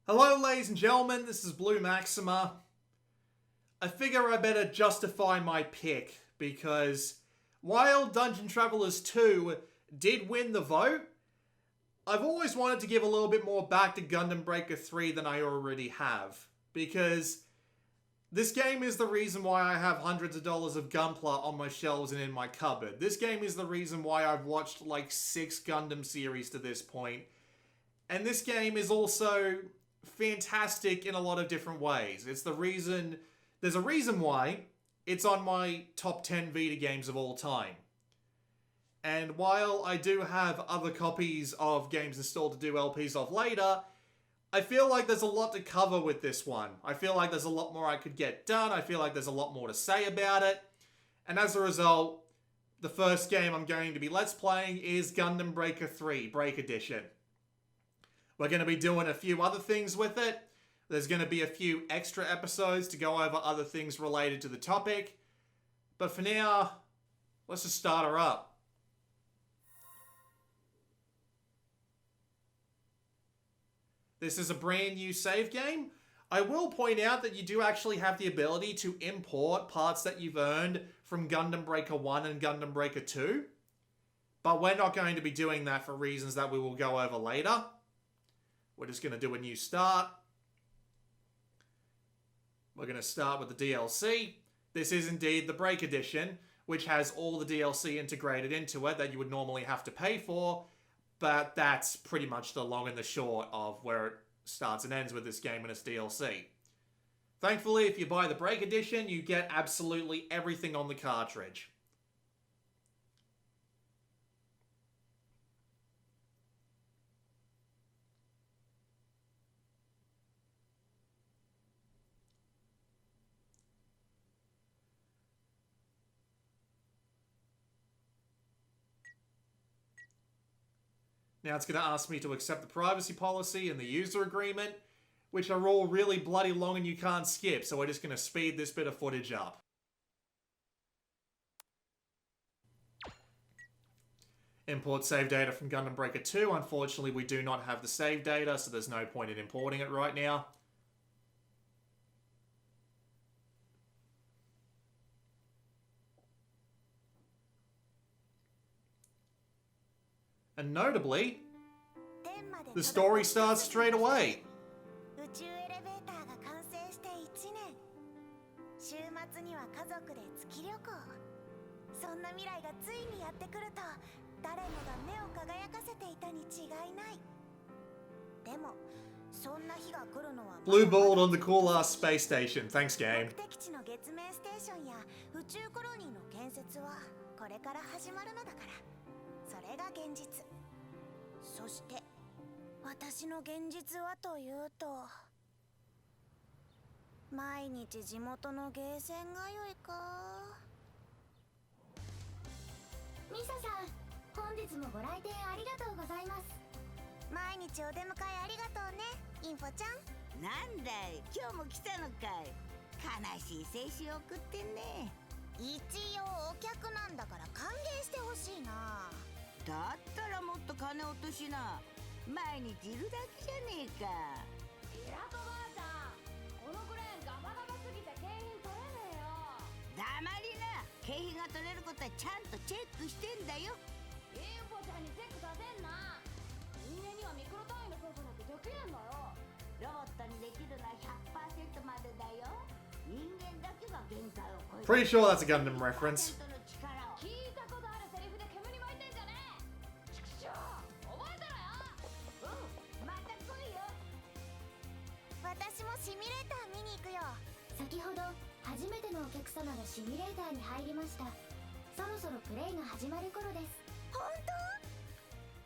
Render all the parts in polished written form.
Hello ladies and gentlemen, this is Blue Maxima. I figure I better justify my pick, because while Dungeon Travelers 2 did win the vote, I've always wanted to give a little bit more back to Gundam Breaker 3 than I already have, because this game is the reason why I have hundreds of dollars of Gunpla on my shelves and in my cupboard. This game is the reason why I've watched like 6 Gundam series to this point. And this game is also fantastic in a lot of different ways. There's a reason why it's on my top 10 Vita games of all time. And while I do have other copies of games installed to do LPs of later, I feel like there's a lot to cover with this one. I feel like there's a lot more I could get done. I feel like there's a lot more to say about it. And as a result, the first game I'm going to be Let's Playing is Gundam Breaker 3 Break Edition. We're going to be doing a few other things with it. There's going to be a few extra episodes to go over other things related to the topic. But for now, let's just start her up. This is a brand new save game. I will point out that you do actually have the ability to import parts that you've earned from Gundam Breaker 1 and Gundam Breaker 2. But we're not going to be doing that for reasons that we will go over later. We're just going to do a new start. We're going to start with the DLC. This is indeed the Break Edition, which has all the DLC integrated into it that you would normally have to pay for, but that's pretty much the long and the short of where it starts and ends with this game and its DLC. Thankfully, if you buy the Break Edition, you get absolutely everything on the cartridge. Now it's going to ask me to accept the privacy policy and the user agreement, which are all really bloody long and you can't skip, so we're just going to speed this bit of footage up. Import save data from Gundam Breaker 2. Unfortunately, we do not have the save data, so there's no point in importing it right now. And notably, the story starts straight away. Blue balled on the cool ass space station. Thanks, game. Pretty sure that's a Gundam reference.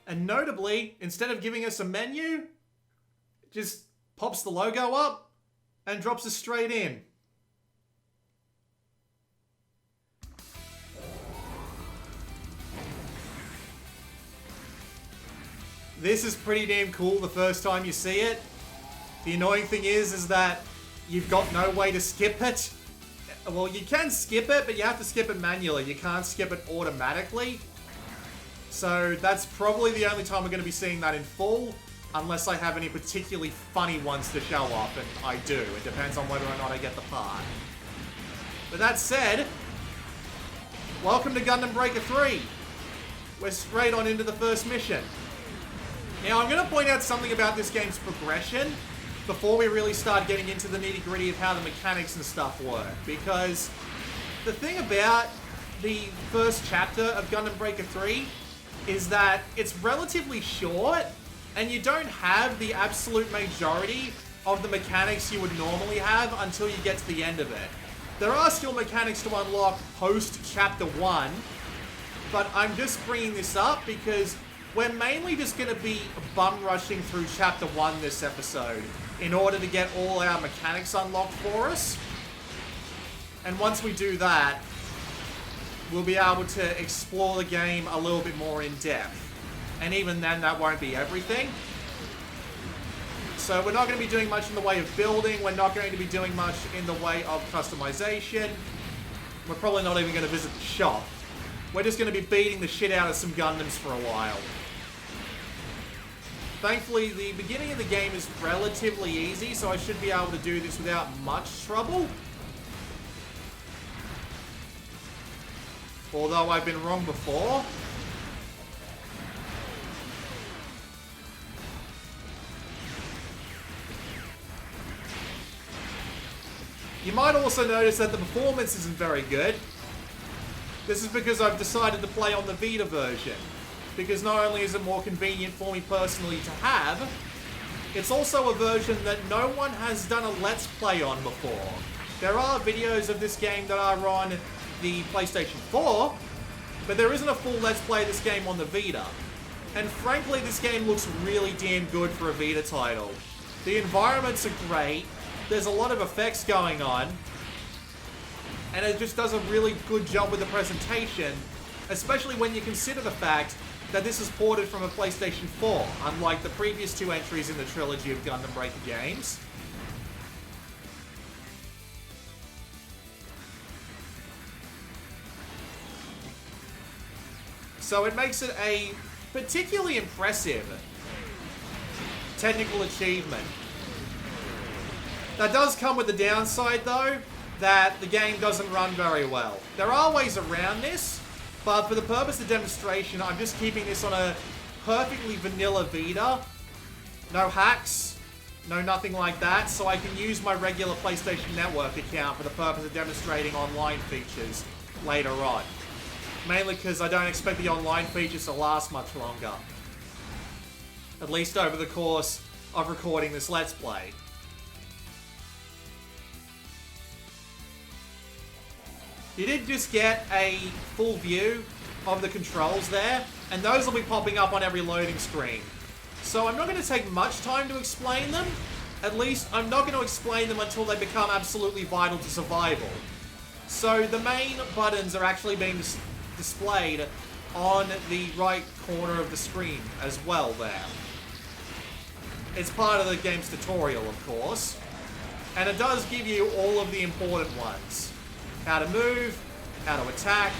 And notably, instead of giving us a menu, it just pops the logo up and drops us straight in. This is pretty damn cool the first time you see it. The annoying thing is that you've got no way to skip it. Well, you can skip it, but you have to skip it manually. You can't skip it automatically. So that's probably the only time we're going to be seeing that in full. Unless I have any particularly funny ones to show off, and I do. It depends on whether or not I get the part. But that said, welcome to Gundam Breaker 3. We're straight on into the first mission. Now, I'm going to point out something about this game's progression before we really start getting into the nitty-gritty of how the mechanics and stuff work. Because the thing about the first chapter of Gundam Breaker 3 is that it's relatively short, and you don't have the absolute majority of the mechanics you would normally have until you get to the end of it. There are still mechanics to unlock post Chapter 1, but I'm just bringing this up because we're mainly just going to be bum rushing through Chapter 1 this episode in order to get all our mechanics unlocked for us. And once we do that, we'll be able to explore the game a little bit more in depth. And even then, that won't be everything. So we're not going to be doing much in the way of building. We're not going to be doing much in the way of customization. We're probably not even going to visit the shop. We're just going to be beating the shit out of some Gundams for a while. Thankfully, the beginning of the game is relatively easy, so I should be able to do this without much trouble. Although I've been wrong before. You might also notice that the performance isn't very good. This is because I've decided to play on the Vita version. Because not only is it more convenient for me personally to have, it's also a version that no one has done a Let's Play on before. There are videos of this game that are on the PlayStation 4, but there isn't a full Let's Play of this game on the Vita. And frankly, this game looks really damn good for a Vita title. The environments are great. There's a lot of effects going on, and it just does a really good job with the presentation, especially when you consider the fact that this is ported from a PlayStation 4, unlike the previous two entries in the trilogy of Gundam Breaker games. So it makes it a particularly impressive technical achievement. That does come with the downside, though, that the game doesn't run very well. There are ways around this, but for the purpose of demonstration, I'm just keeping this on a perfectly vanilla Vita. No hacks, no nothing like that, so I can use my regular PlayStation Network account for the purpose of demonstrating online features later on. Mainly because I don't expect the online features to last much longer. At least over the course of recording this Let's Play. You did just get a full view of the controls there, and those will be popping up on every loading screen. So I'm not going to take much time to explain them. At least, I'm not going to explain them until they become absolutely vital to survival. So the main buttons are actually being displayed on the right corner of the screen as well there. It's part of the game's tutorial, of course. And it does give you all of the important ones. How to move, how to attack,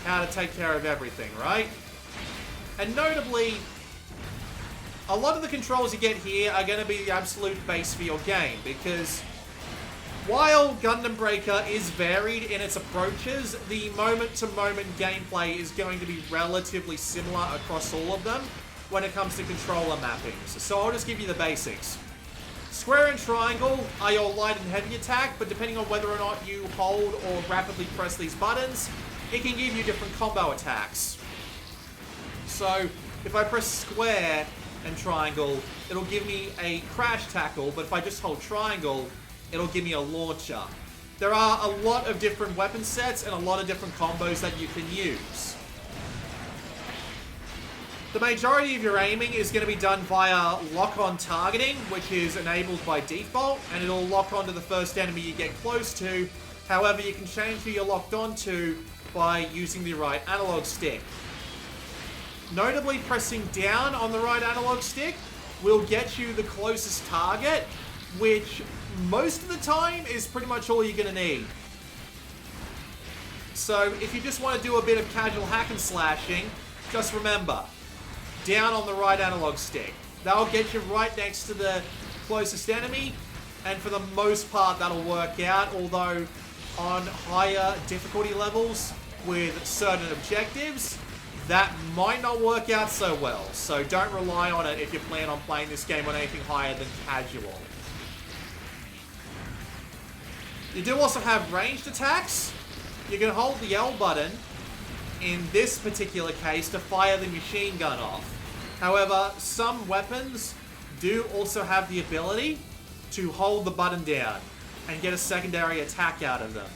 how to take care of everything, right? And notably, a lot of the controls you get here are going to be the absolute base for your game, because while Gundam Breaker is varied in its approaches, the moment-to-moment gameplay is going to be relatively similar across all of them when it comes to controller mappings. So I'll just give you the basics. Square and triangle are your light and heavy attack, but depending on whether or not you hold or rapidly press these buttons, it can give you different combo attacks. So, if I press square and triangle, it'll give me a crash tackle, but if I just hold triangle, it'll give me a launcher. There are a lot of different weapon sets and a lot of different combos that you can use. The majority of your aiming is going to be done via lock-on targeting, which is enabled by default, and it'll lock onto the first enemy you get close to. However, you can change who you're locked onto by using the right analog stick. Notably, pressing down on the right analog stick will get you the closest target, which most of the time is pretty much all you're going to need. So, if you just want to do a bit of casual hack and slashing, just remember, down on the right analog stick. That'll get you right next to the closest enemy, and for the most part that'll work out, although on higher difficulty levels with certain objectives, that might not work out so well. So don't rely on it if you plan on playing this game on anything higher than casual. You do also have ranged attacks. You can hold the L button in this particular case to fire the machine gun off. However, some weapons do also have the ability to hold the button down and get a secondary attack out of them.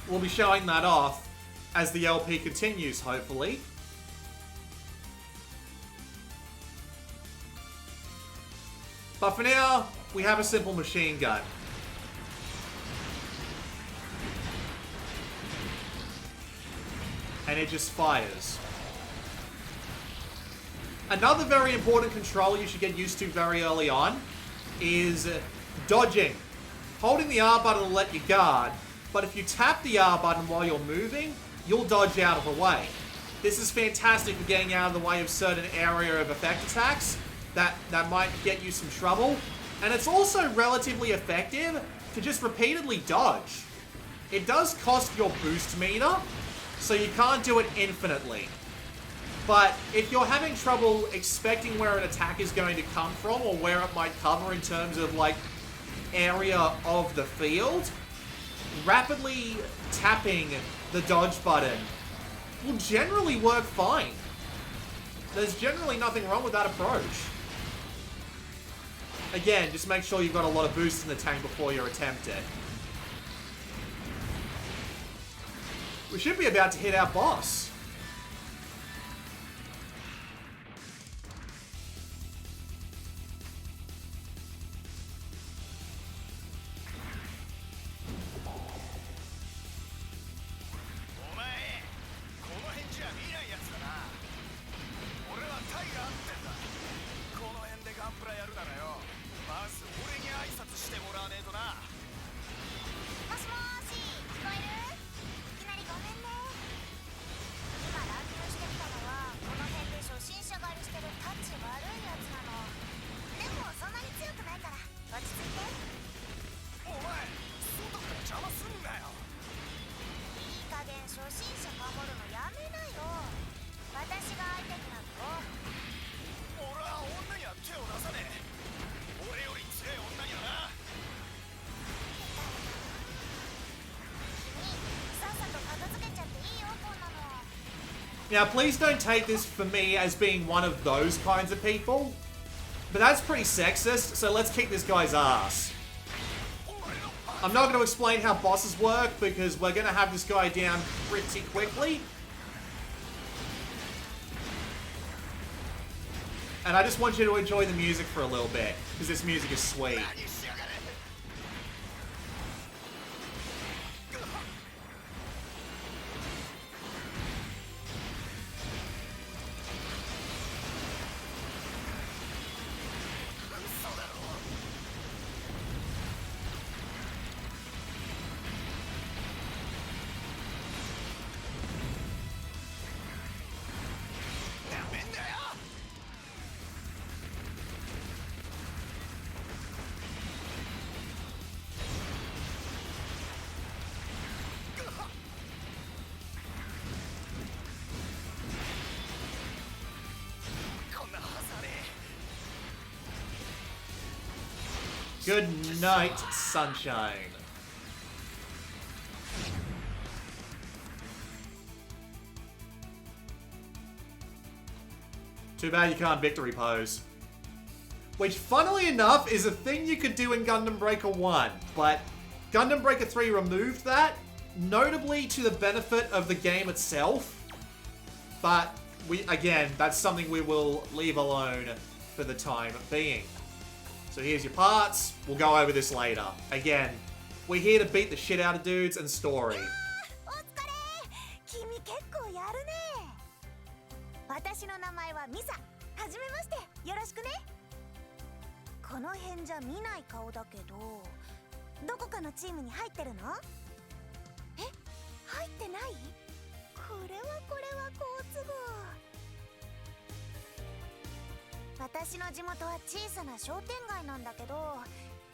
We'll be showing that off as the LP continues, hopefully. But for now, we have a simple machine gun. And it just fires. Another very important control you should get used to very early on is dodging. Holding the R button will let you guard, but if you tap the R button while you're moving, you'll dodge out of the way. This is fantastic for getting out of the way of certain area of effect attacks that might get you some trouble. And it's also relatively effective to just repeatedly dodge. It does cost your boost meter, so you can't do it infinitely. But if you're having trouble expecting where an attack is going to come from or where it might cover in terms of like area of the field, rapidly tapping the dodge button will generally work fine. There's generally nothing wrong with that approach. Again, just make sure you've got a lot of boost in the tank before you attempt it. We should be about to hit our boss. Now, please don't take this for me as being one of those kinds of people, but that's pretty sexist, so let's kick this guy's ass. I'm not going to explain how bosses work because we're going to have this guy down pretty quickly. And I just want you to enjoy the music for a little bit, because this music is sweet. Good night, sunshine. Too bad you can't victory pose. Which, funnily enough, is a thing you could do in Gundam Breaker 1, but Gundam Breaker 3 removed that, notably to the benefit of the game itself. But, again, that's something we will leave alone for the time being. So here's your parts. We'll go over this later. Again, we're here to beat the shit out of dudes and story. 私私の地元は小さな商店街なんだけど、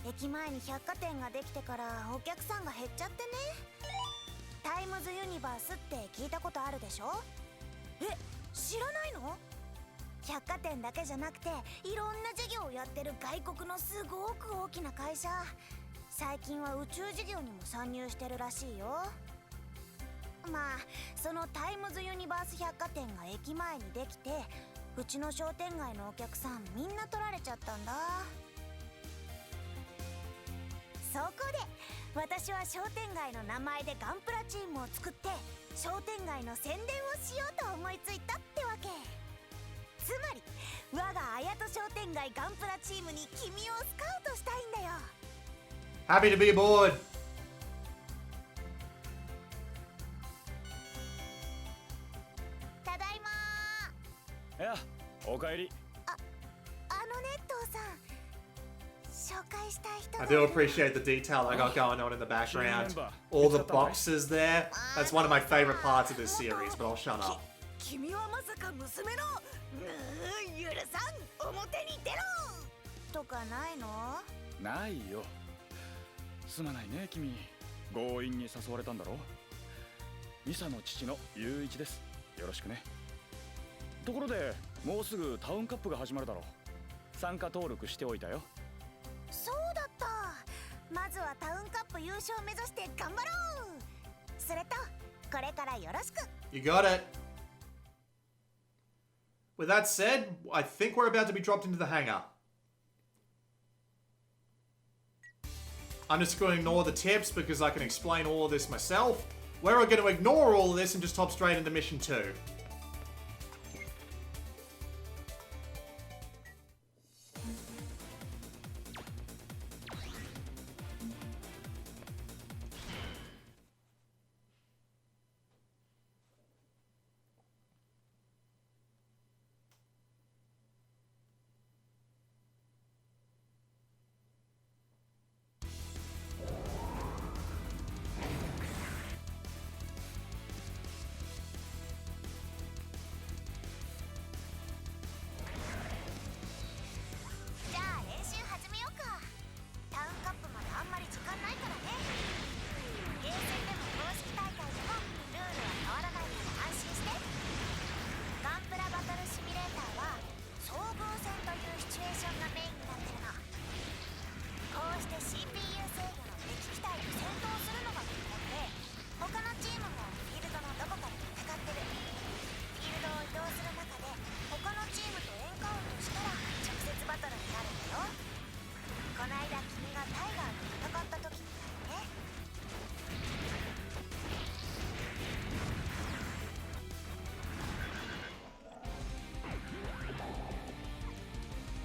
駅前に百貨店ができてからお客さんが減っちゃってね。タイムズユニバースって聞いたことあるでしょ？え、知らないの？百貨店だけじゃなくていろんな事業をやってる外国のすごく大きな会社。最近は宇宙事業にも参入してるらしいよ。まあそのタイムズユニバース百貨店が駅前にできて、うちの商店街のお客さんみんな取られちゃったんだ。そこで私は商店街の名前でガンプラチームを作って商店街の宣伝をしようと思いついたってわけ。つまり我が綾戸商店街ガンプラチームに君をスカウトしたいんだよ。 Happy to be aboard. ただいま。いや、おかえり。あのね、父さん、紹介したい人が I do appreciate the detail I got going on in the background. All the boxes there. That's one of my favorite parts of this series, but I'll shut up. 君はまさか娘のゆるさん表に出ろとかないの？ないよ。すまないね君、強引に誘われたんだろ。ミサの父の雄一です。よろしくね。ところでもうすぐタウンカップが始まるだろう。参加登録しておいたよ。そうだった。まずはタウンカップ優勝目指して頑張ろう。それとこれからよろしく。 You got it. With that said, I think we're about to be dropped into the hangar. I'm just going to ignore the tips because I can explain all of this myself. We're going to ignore all of this and just hop straight into mission 2.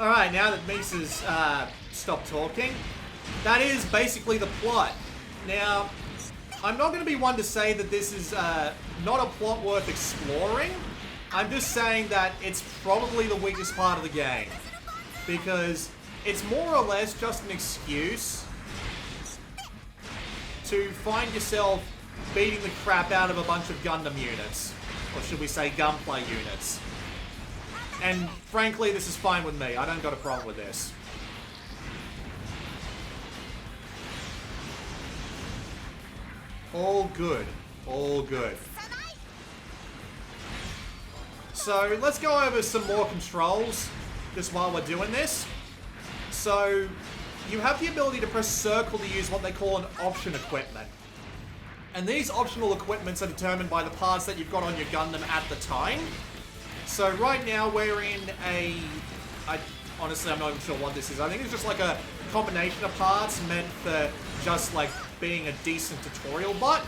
Alright, now that Misa's stopped talking, that is basically the plot. Now, I'm not going to be one to say that this is not a plot worth exploring. I'm just saying that it's probably the weakest part of the game. Because it's more or less just an excuse to find yourself beating the crap out of a bunch of Gundam units. Or should we say gunplay units. And frankly, this is fine with me. I don't got a problem with this. All good. All good. So, let's go over some more controls just while we're doing this. So, you have the ability to press circle to use what they call an option equipment. And these optional equipments are determined by the parts that you've got on your Gundam at the time. So right now we're in honestly I'm not even sure what this is. I think it's just like a combination of parts meant for just like being a decent tutorial butt.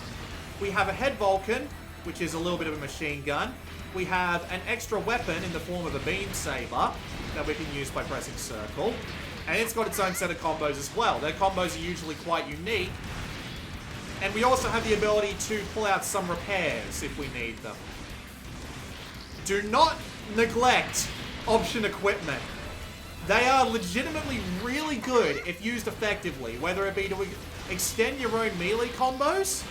We have a head Vulcan, which is a little bit of a machine gun. We have an extra weapon in the form of a beam saber that we can use by pressing circle. And it's got its own set of combos as well. Their combos are usually quite unique. And we also have the ability to pull out some repairs if we need them. Do not neglect option equipment. They are legitimately really good if used effectively, whether it be to extend your own melee combos,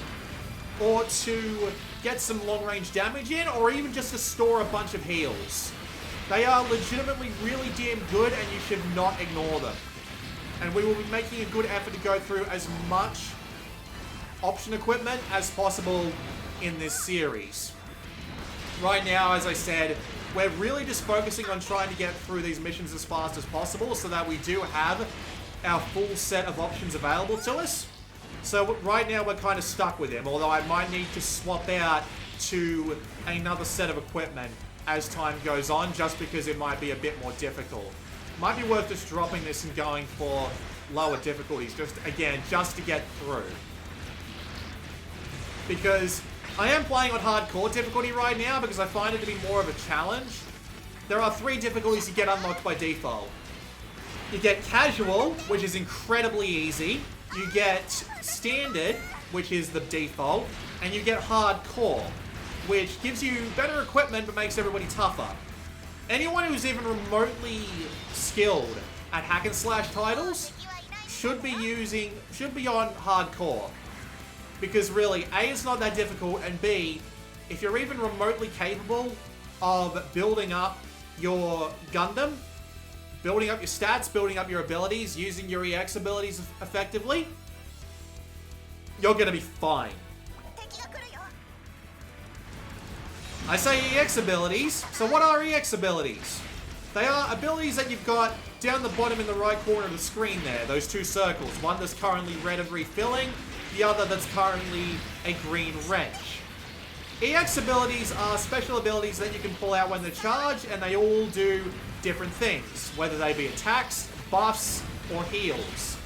or to get some long-range damage in, or even just to store a bunch of heals. They are legitimately really damn good, and you should not ignore them. And we will be making a good effort to go through as much option equipment as possible in this series. Right now, as I said, we're really just focusing on trying to get through these missions as fast as possible so that we do have our full set of options available to us. So right now we're kind of stuck with him, although I might need to swap out to another set of equipment as time goes on, just because it might be a bit more difficult. Might be worth just dropping this and going for lower difficulties, just to get through. Because I am playing on hardcore difficulty right now because I find it to be more of a challenge. There are 3 difficulties you get unlocked by default. You get casual, which is incredibly easy. You get standard, which is the default. And you get hardcore, which gives you better equipment but makes everybody tougher. Anyone who's even remotely skilled at hack and slash titles should be on hardcore. Because really, A, it's not that difficult, and B, if you're even remotely capable of building up your Gundam, building up your stats, building up your abilities, using your EX abilities effectively, you're gonna be fine. I say EX abilities, so what are EX abilities? They are abilities that you've got down the bottom in the right corner of the screen there, those 2 circles. One that's currently red and refilling, the other that's currently a green wrench. EX abilities are special abilities that you can pull out when they're charged, and they all do different things, whether they be attacks, buffs, or heals.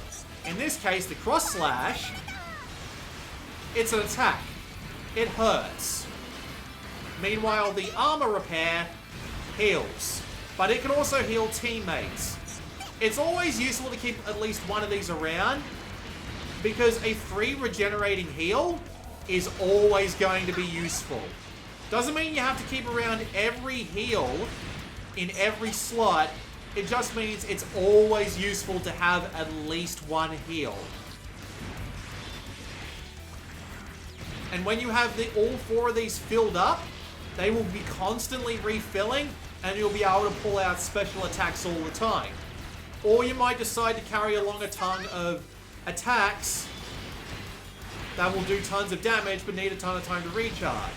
In this case, the cross slash, it's an attack. It hurts. Meanwhile, the armor repair heals, but it can also heal teammates. It's always useful to keep at least one of these around, because a free regenerating heal is always going to be useful. Doesn't mean you have to keep around every heal in every slot. It just means it's always useful to have at least one heal. And when you have all 4 of these filled up, they will be constantly refilling, and you'll be able to pull out special attacks all the time. Or you might decide to carry along a ton of attacks that will do tons of damage but need a ton of time to recharge.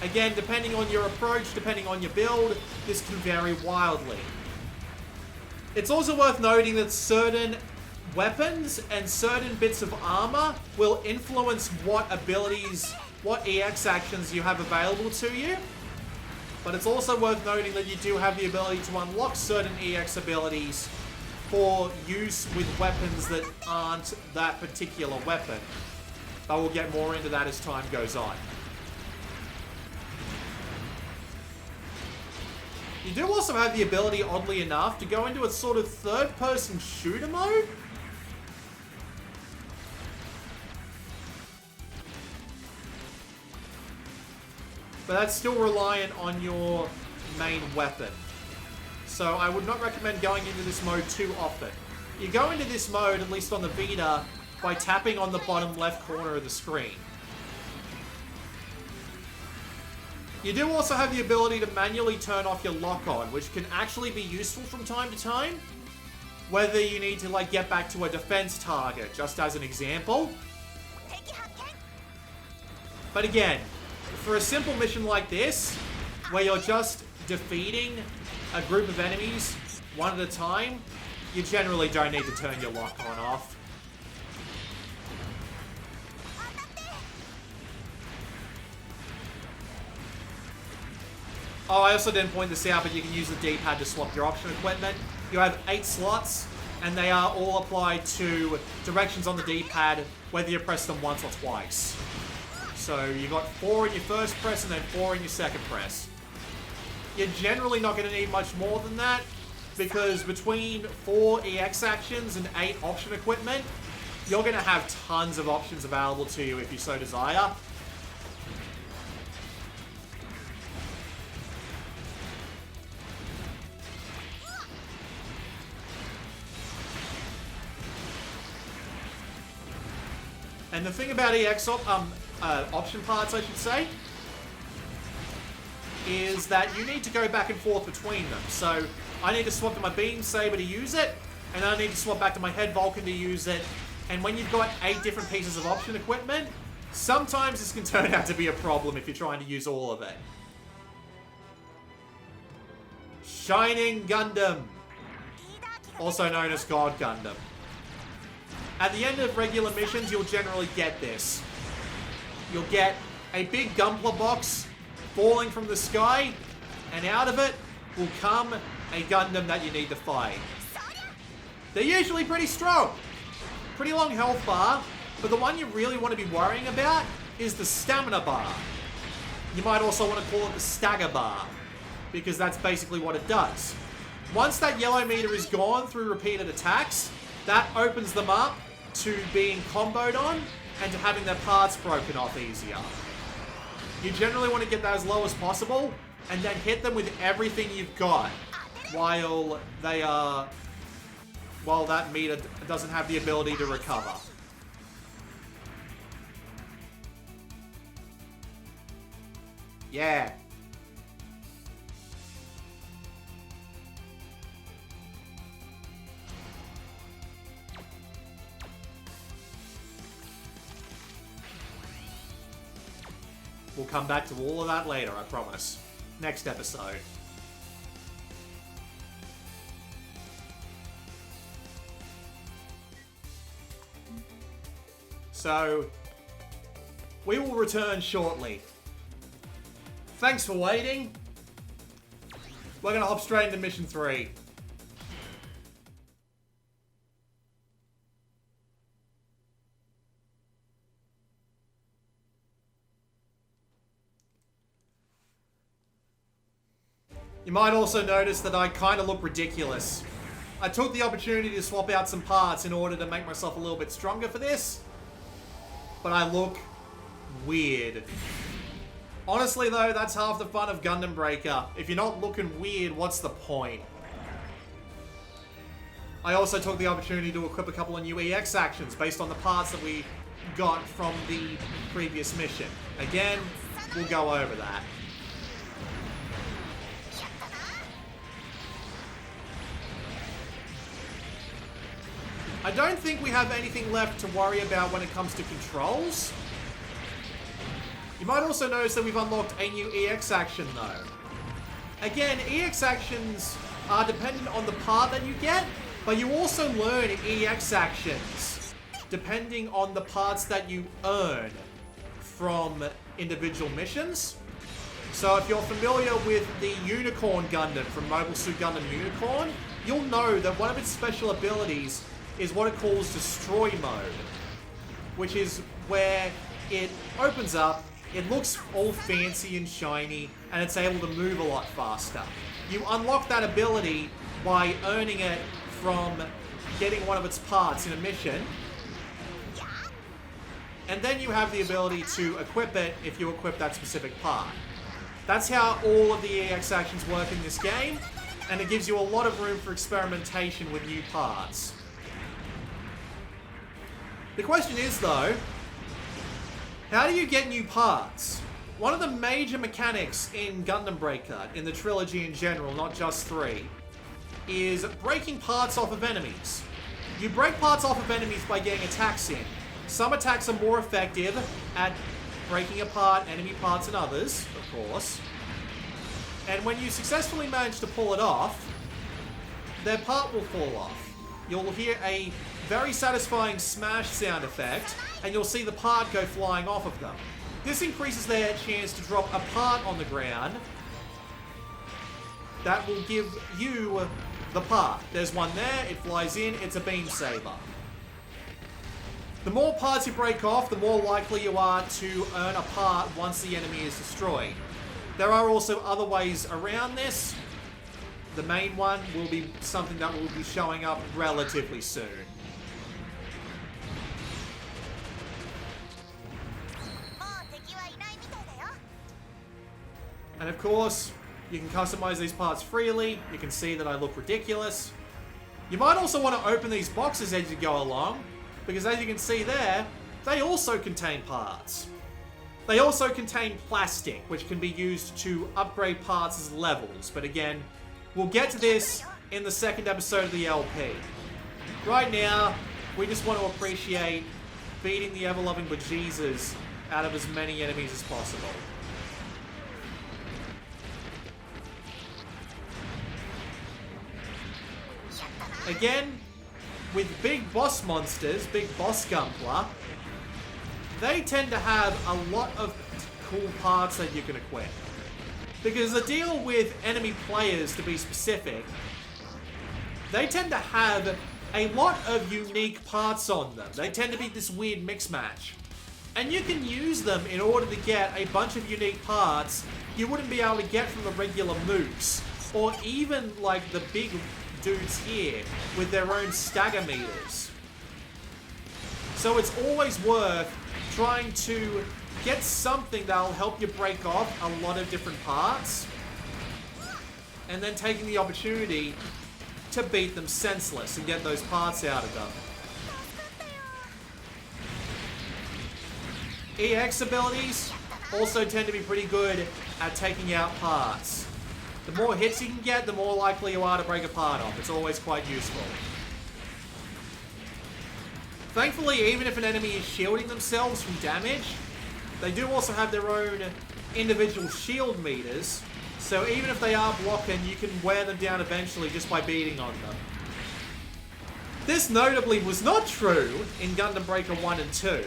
Again, depending on your approach, depending on your build, this can vary wildly. It's also worth noting that certain weapons and certain bits of armor will influence what abilities, what EX actions you have available to you. But it's also worth noting that you do have the ability to unlock certain EX abilities for use with weapons that aren't that particular weapon. But we'll get more into that as time goes on. You do also have the ability, oddly enough, to go into a sort of third-person shooter mode. But that's still reliant on your main weapon. So I would not recommend going into this mode too often. You go into this mode, at least on the Vita, by tapping on the bottom left corner of the screen. You do also have the ability to manually turn off your lock-on, which can actually be useful from time to time. Whether you need to, like, get back to a defense target, just as an example. But again, for a simple mission like this, where you're just defeating a group of enemies one at a time, you generally don't need to turn your lock-on off. Oh, I also didn't point this out, but you can use the D-pad to swap your option equipment. You have 8 slots, and they are all applied to directions on the D-pad, whether you press them once or twice. So you got 4 in your first press, and then 4 in your second press. You're generally not going to need much more than that, because between 4 EX actions and 8 option equipment, you're going to have tons of options available to you if you so desire. And the thing about EX option parts, I should say, is that you need to go back and forth between them. So I need to swap to my Beam Saber to use it, and then I need to swap back to my Head Vulcan to use it. And when you've got 8 different pieces of option equipment, sometimes this can turn out to be a problem if you're trying to use all of it. Shining Gundam, also known as God Gundam. At the end of regular missions, you'll generally get this. You'll get a big Gunpla box falling from the sky, and out of it will come a Gundam that you need to fight. They're usually pretty strong. Pretty long health bar, but the one you really want to be worrying about is the stamina bar. You might also want to call it the stagger bar, because that's basically what it does. Once that yellow meter is gone through repeated attacks, that opens them up to being comboed on and to having their parts broken off easier. You generally want to get that as low as possible and then hit them with everything you've got while they are... while that meter doesn't have the ability to recover. Yeah. We'll come back to all of that later, I promise. Next episode. So, we will return shortly. Thanks for waiting. We're going to hop straight into Mission 3. You might also notice that I kind of look ridiculous. I took the opportunity to swap out some parts in order to make myself a little bit stronger for this. But I look weird. Honestly though, that's half the fun of Gundam Breaker. If you're not looking weird, what's the point? I also took the opportunity to equip a couple of new EX actions based on the parts that we got from the previous mission. Again, we'll go over that. I don't think we have anything left to worry about when it comes to controls. You might also notice that we've unlocked a new EX action though. Again, EX actions are dependent on the part that you get, but you also learn EX actions depending on the parts that you earn from individual missions. So if you're familiar with the Unicorn Gundam from Mobile Suit Gundam Unicorn, you'll know that one of its special abilities is what it calls Destroy Mode, which is where it opens up, it looks all fancy and shiny, and it's able to move a lot faster. You unlock that ability by earning it from getting one of its parts in a mission, and then you have the ability to equip it if you equip that specific part. That's how all of the EX actions work in this game, and it gives you a lot of room for experimentation with new parts. The question is, though, how do you get new parts? One of the major mechanics in Gundam Breaker, in the trilogy in general, not just 3, is breaking parts off of enemies. You break parts off of enemies by getting attacks in. Some attacks are more effective at breaking apart enemy parts than others, of course. And when you successfully manage to pull it off, their part will fall off. You'll hear a very satisfying smash sound effect, and you'll see the part go flying off of them. This increases their chance to drop a part on the ground that will give you the part. There's one there, it flies in, it's a beam saber. The more parts you break off, the more likely you are to earn a part once the enemy is destroyed. There are also other ways around this. The main one will be something that will be showing up relatively soon. And of course, you can customize these parts freely. You can see that I look ridiculous. You might also want to open these boxes as you go along, because as you can see there, they also contain parts. They also contain plastic, which can be used to upgrade parts as levels. But again, we'll get to this in the second episode of the LP. Right now, we just want to appreciate beating the ever-loving bejesus out of as many enemies as possible. Again, with big boss monsters, big boss Gunpla, they tend to have a lot of cool parts that you can equip. Because the deal with enemy players, to be specific, they tend to have a lot of unique parts on them. They tend to be this weird mix match. And you can use them in order to get a bunch of unique parts you wouldn't be able to get from the regular mooks. Or even like the big dudes here with their own stagger meters. So it's always worth trying to get something that'll help you break off a lot of different parts, and then taking the opportunity to beat them senseless and get those parts out of them. EX abilities also tend to be pretty good at taking out parts. The more hits you can get, the more likely you are to break a part off. It's always quite useful. Thankfully, even if an enemy is shielding themselves from damage, they do also have their own individual shield meters. So even if they are blocking, you can wear them down eventually just by beating on them. This notably was not true in Gundam Breaker 1 and 2,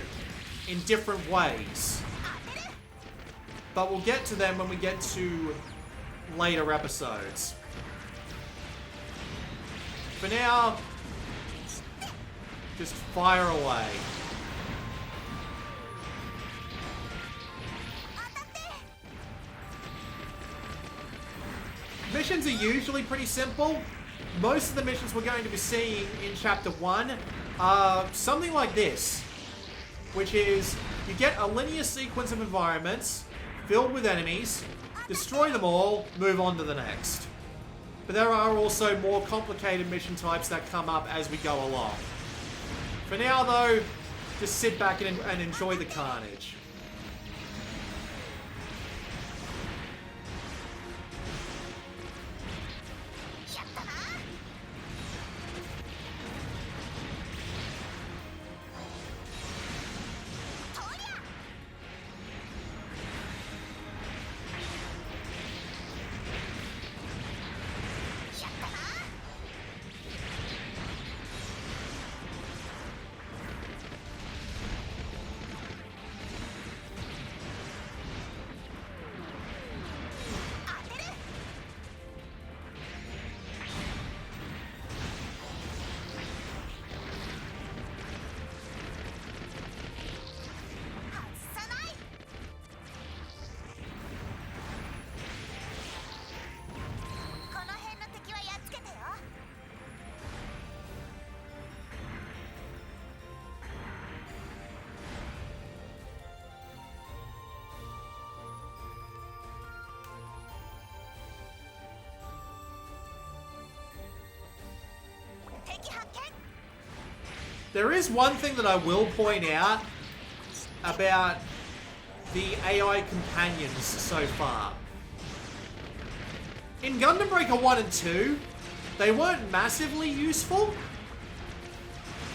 in different ways. But we'll get to them when we get to later episodes. For now, just fire away. Missions are usually pretty simple. Most of the missions we're going to be seeing in Chapter 1 are something like this, which is you get a linear sequence of environments filled with enemies, destroy them all, move on to the next. But there are also more complicated mission types that come up as we go along. For now, though, just sit back and enjoy the carnage. There is one thing that I will point out about the AI companions so far. In Gundam Breaker 1 and 2, they weren't massively useful,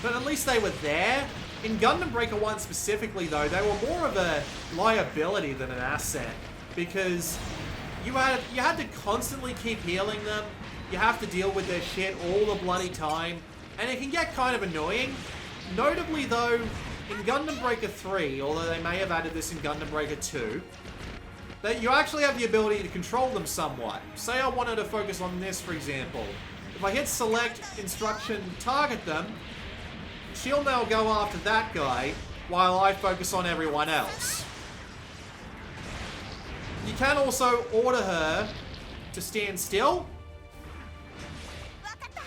but at least they were there. In Gundam Breaker 1 specifically, though, they were more of a liability than an asset, because you had to constantly keep healing them. You have to deal with their shit all the bloody time, and it can get kind of annoying. Notably, though, in Gundam Breaker 3, although they may have added this in Gundam Breaker 2, that you actually have the ability to control them somewhat. Say I wanted to focus on this, for example. If I hit select, instruction, target them, she'll now go after that guy while I focus on everyone else. You can also order her to stand still,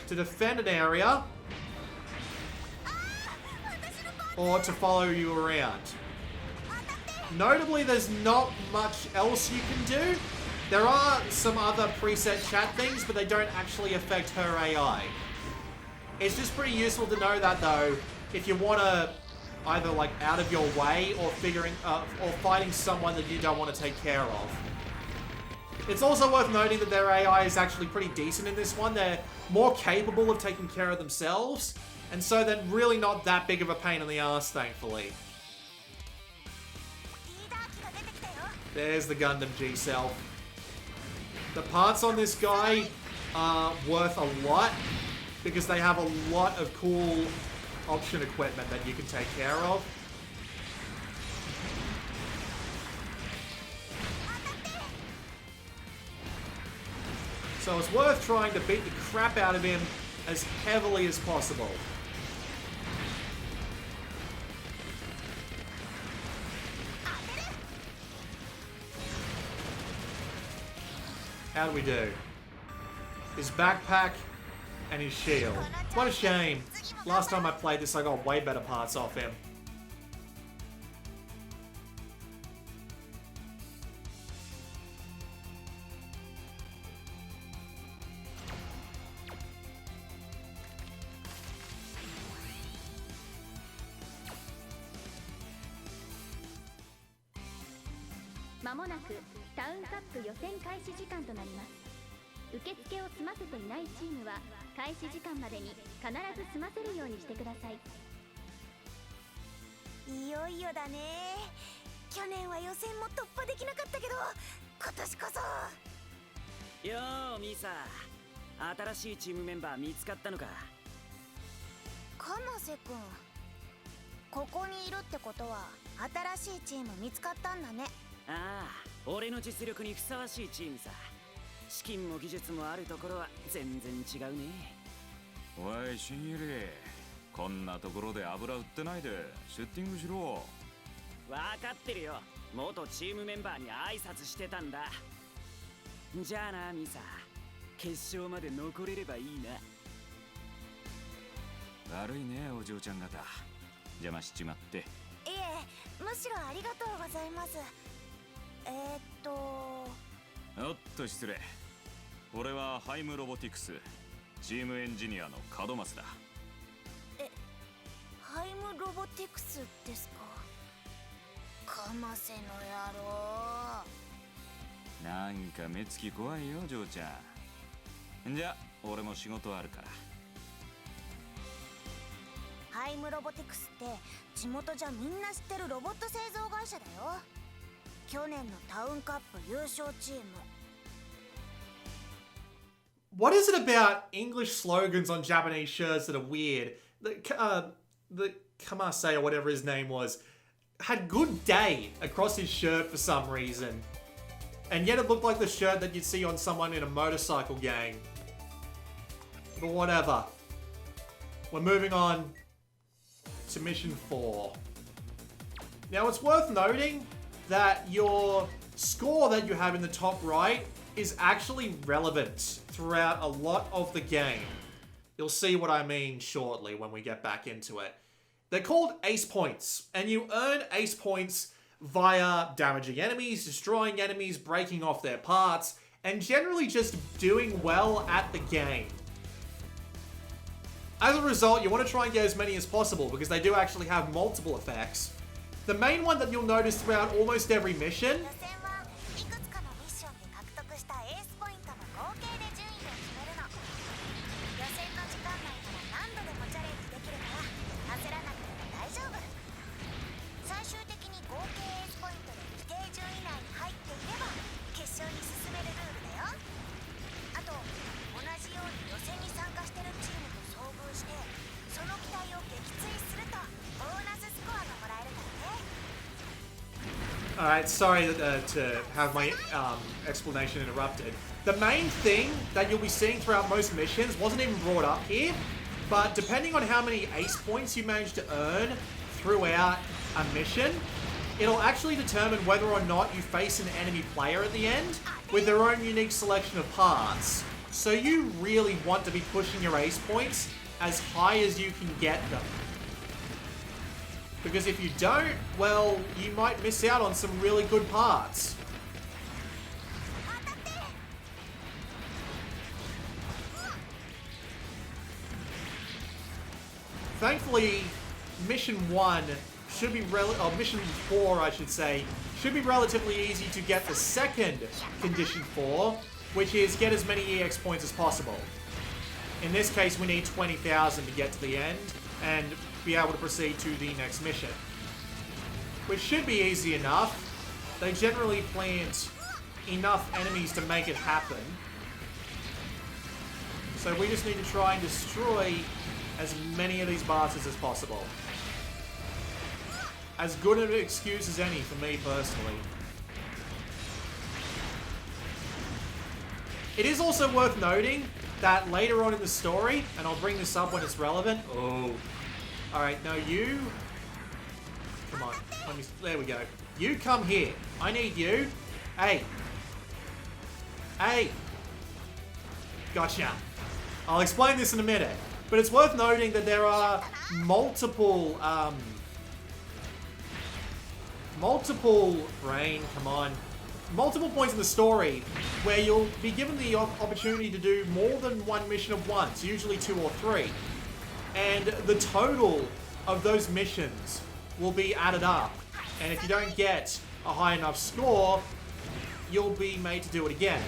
to defend an area, or to follow you around. Notably, there's not much else you can do. There are some other preset chat things, but they don't actually affect her AI. It's just pretty useful to know that, though, if you want to either like out of your way or or fighting someone that you don't want to take care of. It's also worth noting that their AI is actually pretty decent in this one. They're more capable of taking care of themselves, and so they're really not that big of a pain in the ass, thankfully. There's the Gundam G-Cell. The parts on this guy are worth a lot because they have a lot of cool option equipment that you can take care of. So it's worth trying to beat the crap out of him as heavily as possible. How do we do? His backpack and his shield. What a shame. Last time I played this, I got way better parts off him.いよいよだね。去年は予選も突破できなかったけど、今年こそ。よーミサ、新しいチームメンバー見つかったのか。かなせくん、ここにいるってことは新しいチーム見つかったんだね。ああ、俺の実力にふさわしいチームさ。資金も技術もあるところは全然違うね。おい新入り、こんなところで油売ってないでセッティングしろ。分かってるよ。元チームメンバーに挨拶してたんだ。じゃあなミサ、決勝まで残れればいいな。悪いねお嬢ちゃん方、邪魔しちまって。いえ、むしろありがとうございます。おっと失礼。俺はハイムロボティクスチームエンジニアの門松だ。ハイムロボティクスですか。かませの野郎。なんか目つき怖いよ嬢ちゃん。じゃ俺も仕事あるから。ハイムロボティクスって地元じゃみんな知ってるロボット製造会社だよ。去年のタウンカップ優勝チーム。What is it about English slogans on Japanese shirts that are weird? The Kamase or whatever his name was had good day across his shirt for some reason. And yet it looked like the shirt that you'd see on someone in a motorcycle gang. But whatever. We're moving on to mission 4. Now it's worth noting that your score that you have in the top right is actually relevant throughout a lot of the game. You'll see what I mean shortly when we get back into it. They're called ace points, and you earn ace points via damaging enemies, destroying enemies, breaking off their parts, and generally just doing well at the game. As a result, you want to try and get as many as possible because they do actually have multiple effects. The main one that you'll notice throughout almost every mission Alright, sorry to have my explanation interrupted. The main thing that you'll be seeing throughout most missions wasn't even brought up here, but depending on how many ace points you manage to earn throughout a mission, it'll actually determine whether or not you face an enemy player at the end with their own unique selection of parts. So you really want to be pushing your ace points as high as you can get them. Because if you don't, well, you might miss out on some really good parts. Thankfully, Mission 1 should be Mission 4, I should say, should be relatively easy to get the second condition for, which is get as many EX points as possible. In this case, we need 20,000 to get to the end and be able to proceed to the next mission, which should be easy enough. They generally plant enough enemies to make it happen. So we just need to try and destroy as many of these bastards as possible. As good of an excuse as any for me personally. It is also worth noting that later on in the story, and I'll bring this up when it's relevant. Oh. Alright, now you... Come on. There we go. You come here. I need you. Hey. Hey. Gotcha. I'll explain this in a minute. But it's worth noting that there are multiple multiple points in the story where you'll be given the opportunity to do more than one mission at once, usually 2 or 3. And the total of those missions will be added up. And if you don't get a high enough score, you'll be made to do it again.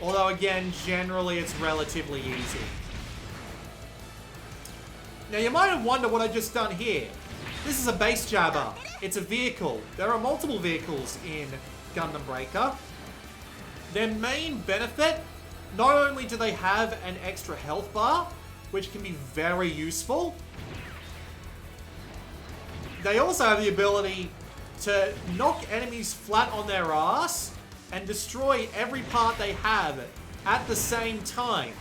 Although again, generally it's relatively easy. Now you might have wondered what I've just done here. This is a base jabber. It's a vehicle. There are multiple vehicles in Gundam Breaker. Their main benefit, not only do they have an extra health bar, which can be very useful, they also have the ability to knock enemies flat on their ass and destroy every part they have at the same time,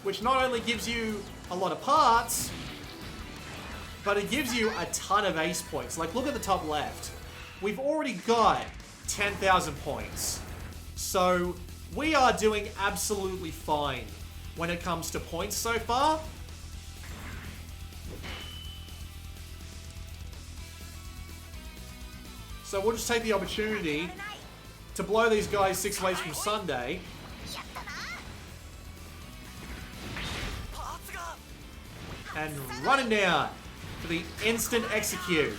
which not only gives you a lot of parts, but it gives you a ton of ace points. Like, look at the top left. We've already got 10,000 points. So, we are doing absolutely fine when it comes to points so far. So we'll just take the opportunity to blow these guys 6 ways from Sunday. And run him down for the instant execute.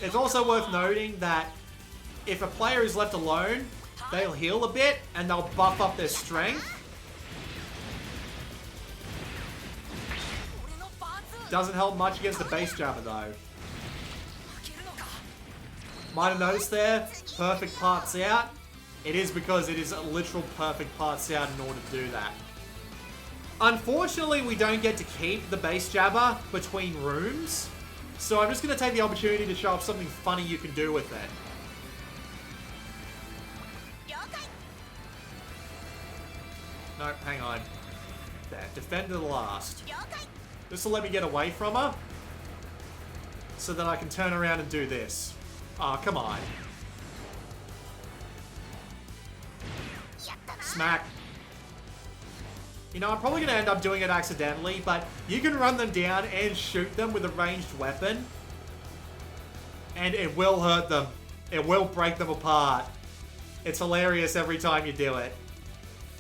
It's also worth noting that if a player is left alone, they'll heal a bit and they'll buff up their strength. Doesn't help much against the base jabber though. Might have noticed there, perfect parts out. It is because it is a literal perfect parts out in order to do that. Unfortunately, we don't get to keep the base jabber between rooms, so I'm just going to take the opportunity to show off something funny you can do with it. No, hang on. There, defend to the last. This will let me get away from her, so that I can turn around and do this. Oh, come on. Smack. You know, I'm probably going to end up doing it accidentally, but you can run them down and shoot them with a ranged weapon. And it will hurt them. It will break them apart. It's hilarious every time you do it.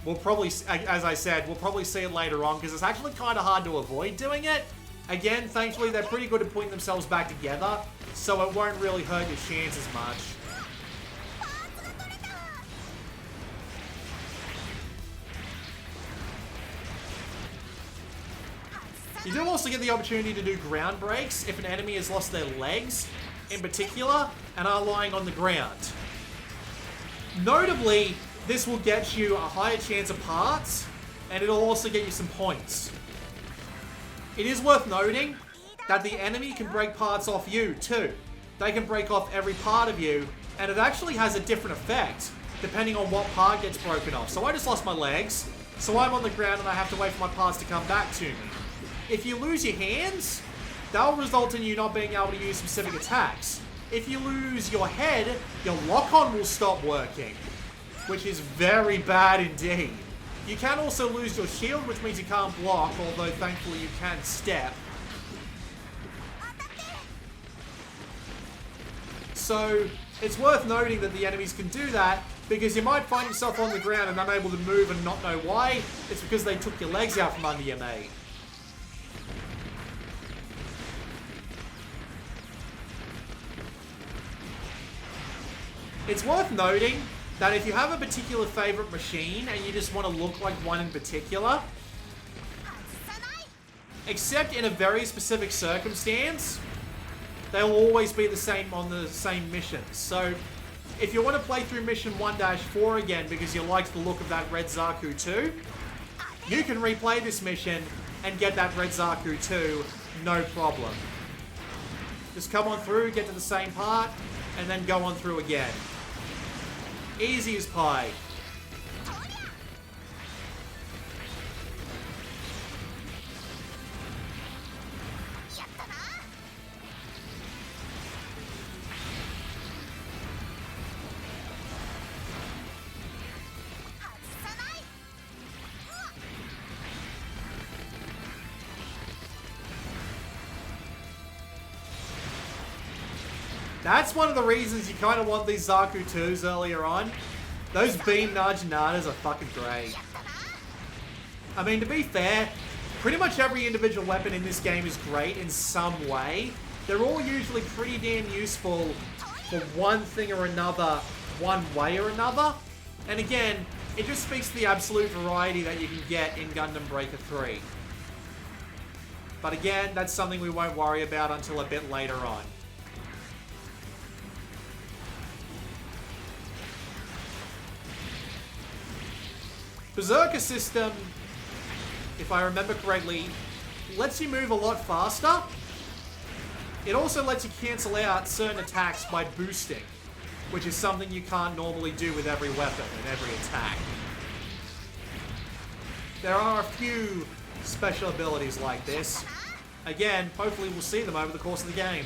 We'll probably, as I said, we'll probably see it later on, because it's actually kind of hard to avoid doing it. Again, thankfully, they're pretty good at putting themselves back together, so it won't really hurt your chances much. You do also get the opportunity to do ground breaks if an enemy has lost their legs, in particular, and are lying on the ground. Notably, this will get you a higher chance of parts, and it'll also get you some points. It is worth noting that the enemy can break parts off you, too. They can break off every part of you, and it actually has a different effect, depending on what part gets broken off. So I just lost my legs, so I'm on the ground and I have to wait for my parts to come back to me. If you lose your hands, that'll result in you not being able to use specific attacks. If you lose your head, your lock-on will stop working, which is very bad indeed. You can also lose your shield, which means you can't block, although thankfully you can step. So, it's worth noting that the enemies can do that, because you might find yourself on the ground and unable to move and not know why. It's because they took your legs out from under your mate. It's worth noting that if you have a particular favorite machine and you just want to look like one in particular, except in a very specific circumstance, they'll always be the same on the same missions. So if you want to play through mission 1-4 again because you liked the look of that Red Zaku 2, you can replay this mission and get that Red Zaku 2, no problem. Just come on through, get to the same part, and then go on through again. Easy as pie. That's one of the reasons you kind of want these Zaku 2s earlier on. Those beam Najinatas are fucking great. I mean, to be fair, pretty much every individual weapon in this game is great in some way. They're all usually pretty damn useful for one thing or another, one way or another. And again, it just speaks to the absolute variety that you can get in Gundam Breaker 3. But again, that's something we won't worry about until a bit later on. Berserker System, if I remember correctly, lets you move a lot faster. It also lets you cancel out certain attacks by boosting, which is something you can't normally do with every weapon and every attack. There are a few special abilities like this. Again, hopefully we'll see them over the course of the game.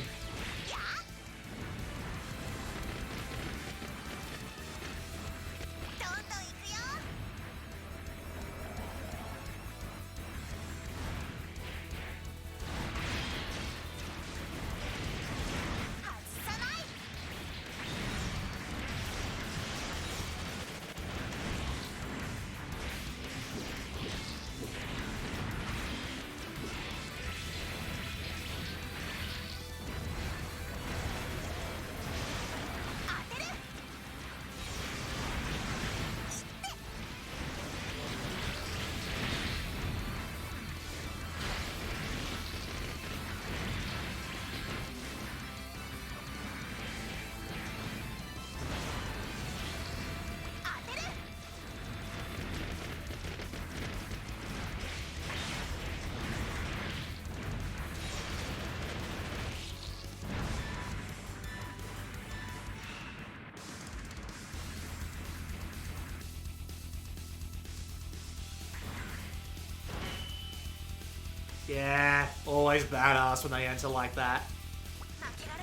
Yeah, always badass when they enter like that.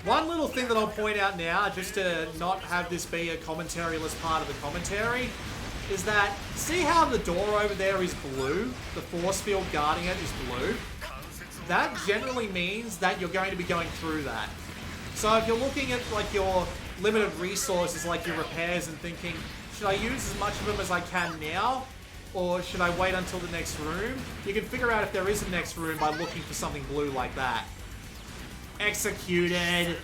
One little thing that I'll point out now, just to not have this be a commentary-less part of the commentary, is that, see how the door over there is blue? The force field guarding it is blue? That generally means that you're going to be going through that. So if you're looking at like your limited resources, like your repairs, and thinking, should I use as much of them as I can now? Or should I wait until the next room? You can figure out if there is a next room by looking for something blue like that. Executed!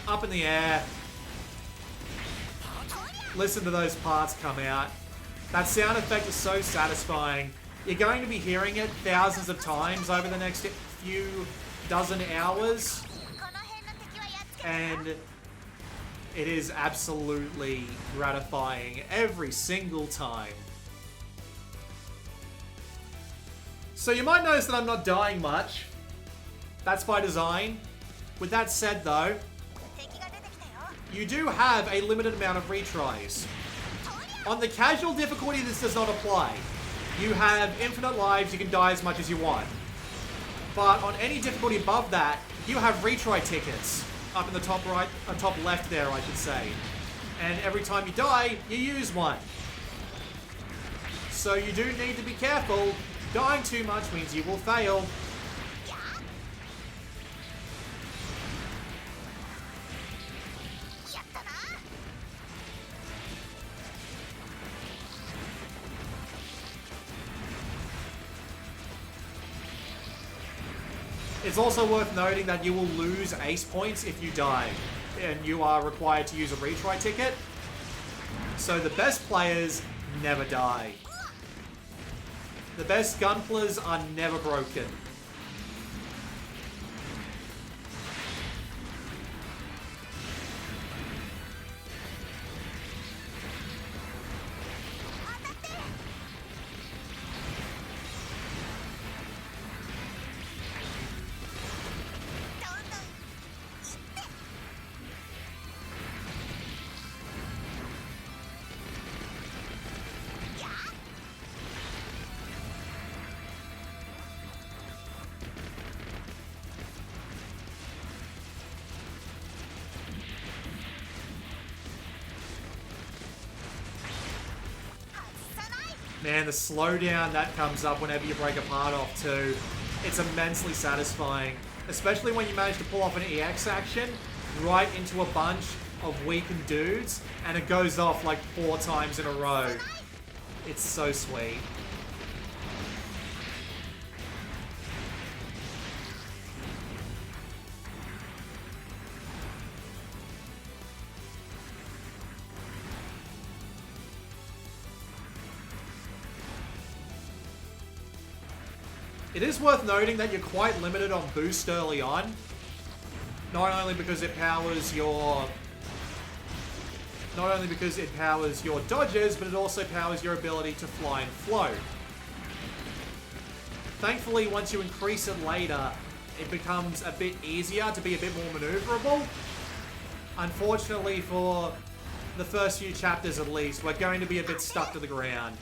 Up in the air. Listen to those parts come out. That sound effect is so satisfying. You're going to be hearing it thousands of times over the next few dozen hours. And it is absolutely gratifying every single time. So you might notice that I'm not dying much. That's by design. With that said though, you do have a limited amount of retries. On the casual difficulty, this does not apply. You have infinite lives, you can die as much as you want. But on any difficulty above that, you have retry tickets. Up in the top right, top left there, I should say. And every time you die, you use one. So you do need to be careful. Dying too much means you will fail. It's also worth noting that you will lose ace points if you die, and you are required to use a retry ticket. So the best players never die. The best gunplers are never broken. Man, the slowdown that comes up whenever you break a part off too, it's immensely satisfying. Especially when you manage to pull off an EX action right into a bunch of weakened dudes, and it goes off like 4 times in a row. It's so sweet. It is worth noting that you're quite limited on boost early on. Not only because it powers your dodges, but it also powers your ability to fly and float. Thankfully, once you increase it later, it becomes a bit easier to be a bit more maneuverable. Unfortunately, for the first few chapters at least, we're going to be a bit stuck to the ground.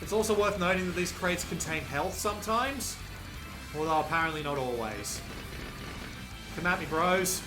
It's also worth noting that these crates contain health sometimes, although apparently not always. Come at me, bros.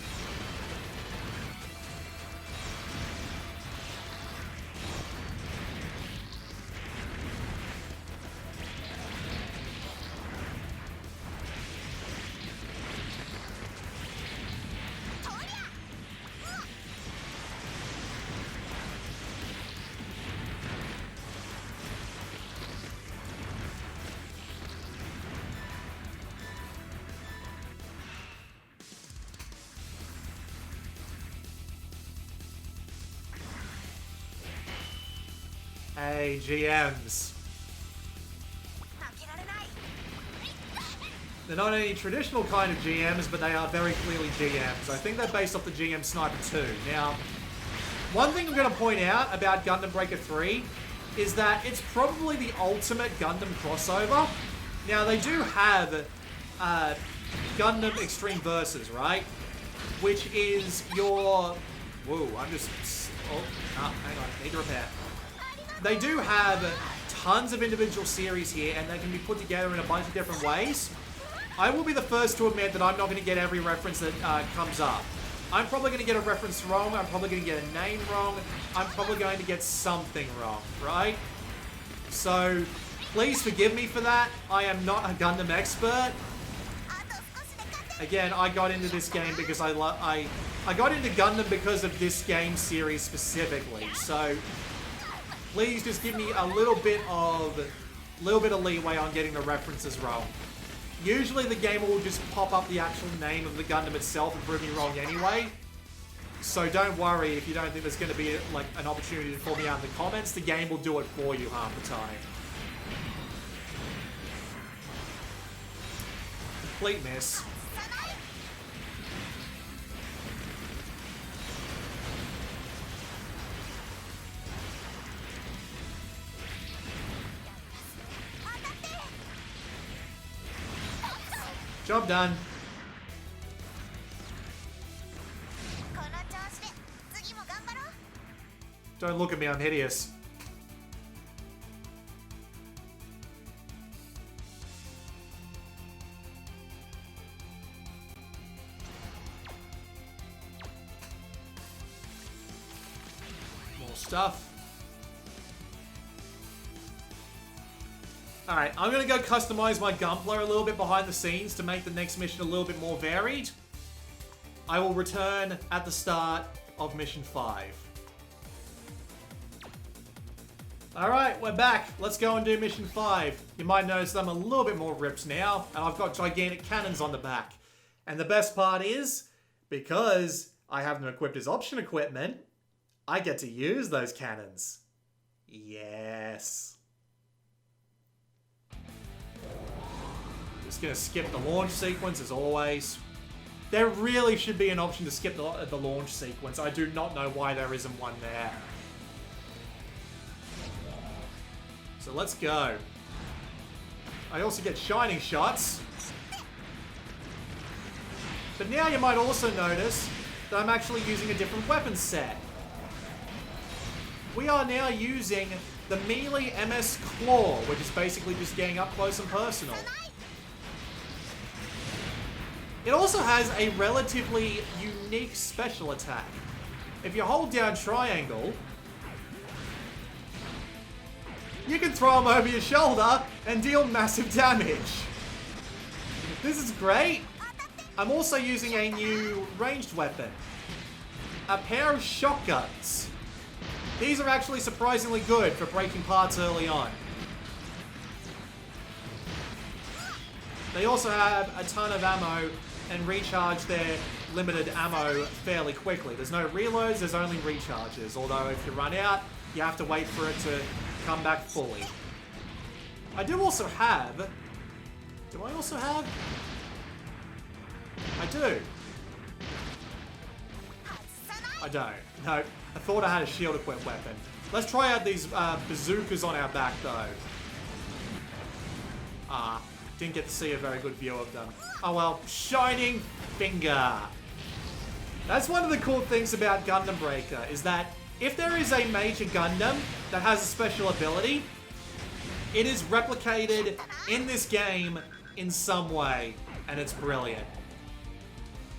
Hey, GMs. They're not any traditional kind of GMs, but they are very clearly GMs. I think they're based off the GM Sniper 2. Now, one thing I'm going to point out about Gundam Breaker 3 is that it's probably the ultimate Gundam crossover. Now, they do have Gundam Extreme Versus, right? Which is your... Whoa, I'm just... Oh, hang on. Need to repair. They do have tons of individual series here, and they can be put together in a bunch of different ways. I will be the first to admit that I'm not going to get every reference that comes up. I'm probably going to get a reference wrong, I'm probably going to get a name wrong, I'm probably going to get something wrong, right? So, please forgive me for that. I am not a Gundam expert. Again, I got into this game because I got into Gundam because of this game series specifically, so... Please just give me a little bit of leeway on getting the references wrong. Usually the game will just pop up the actual name of the Gundam itself and prove me wrong anyway. So don't worry if you don't think there's going to be like an opportunity to call me out in the comments. The game will do it for you half the time. Complete miss. Job done. Don't look at me, I'm hideous. stuff. Alright, I'm going to go customize my gunpla a little bit behind the scenes to make the next mission a little bit more varied. I will return at the start of mission 5. Alright, we're back. Let's go and do mission 5. You might notice I'm a little bit more ripped now, and I've got gigantic cannons on the back. And the best part is, because I have them equipped as option equipment, I get to use those cannons. Yes. Just gonna skip the launch sequence as always. There really should be an option to skip the launch sequence. I do not know why there isn't one there. So let's go. I also get shining shots. But now you might also notice that I'm actually using a different weapon set. We are now using the melee MS Claw, which is basically just getting up close and personal. It also has a relatively unique special attack. If you hold down triangle, you can throw them over your shoulder and deal massive damage. This is great. I'm also using a new ranged weapon. A pair of shotguns. These are actually surprisingly good for breaking parts early on. They also have a ton of ammo and recharge their limited ammo fairly quickly. There's no reloads, there's only recharges. Although if you run out, you have to wait for it to come back fully. I do also have... Do I also have? I do. I don't. No, I thought I had a shield equipped weapon. Let's try out these bazookas on our back though. Didn't get to see a very good view of them. Oh well, Shining Finger. That's one of the cool things about Gundam Breaker, is that if there is a major Gundam that has a special ability, it is replicated in this game in some way, and it's brilliant.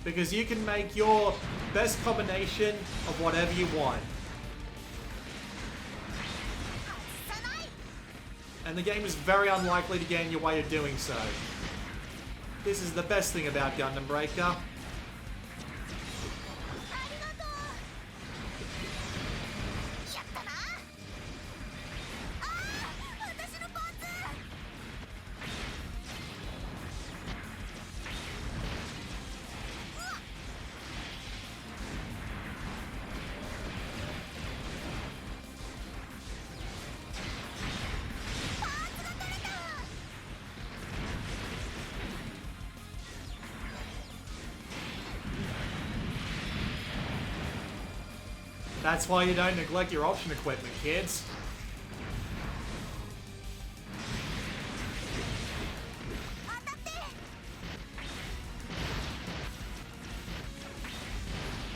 Because you can make your best combination of whatever you want. And the game is very unlikely to get in your way of doing so. This is the best thing about Gundam Breaker. That's why you don't neglect your option equipment, kids.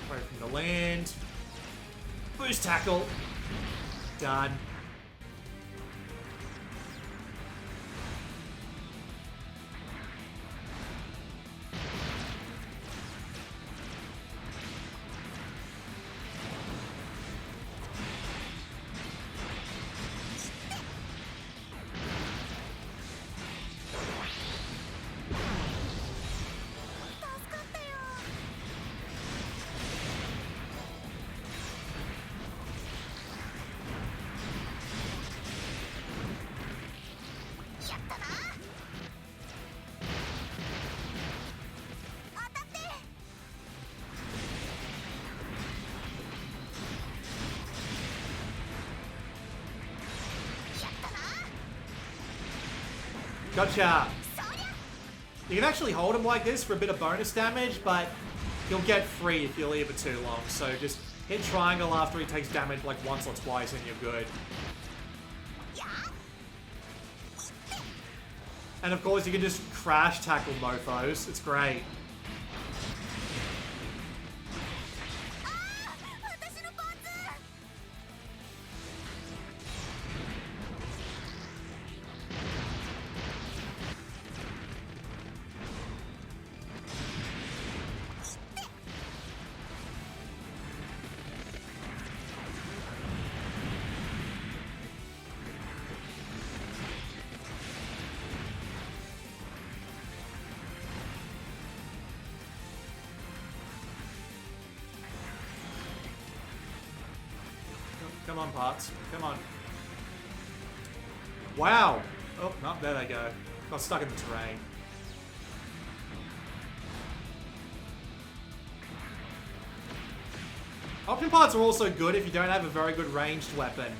Away from the land. Boost tackle. Done. Gotcha! You can actually hold him like this for a bit of bonus damage, but he'll get free if you leave it too long. So just hit triangle after he takes damage like once or twice and you're good. And of course you can just crash tackle mofos. It's great. Come on, parts. Come on. Wow. Oh, no, there they go. Got stuck in the terrain. Option parts are also good if you don't have a very good ranged weapon.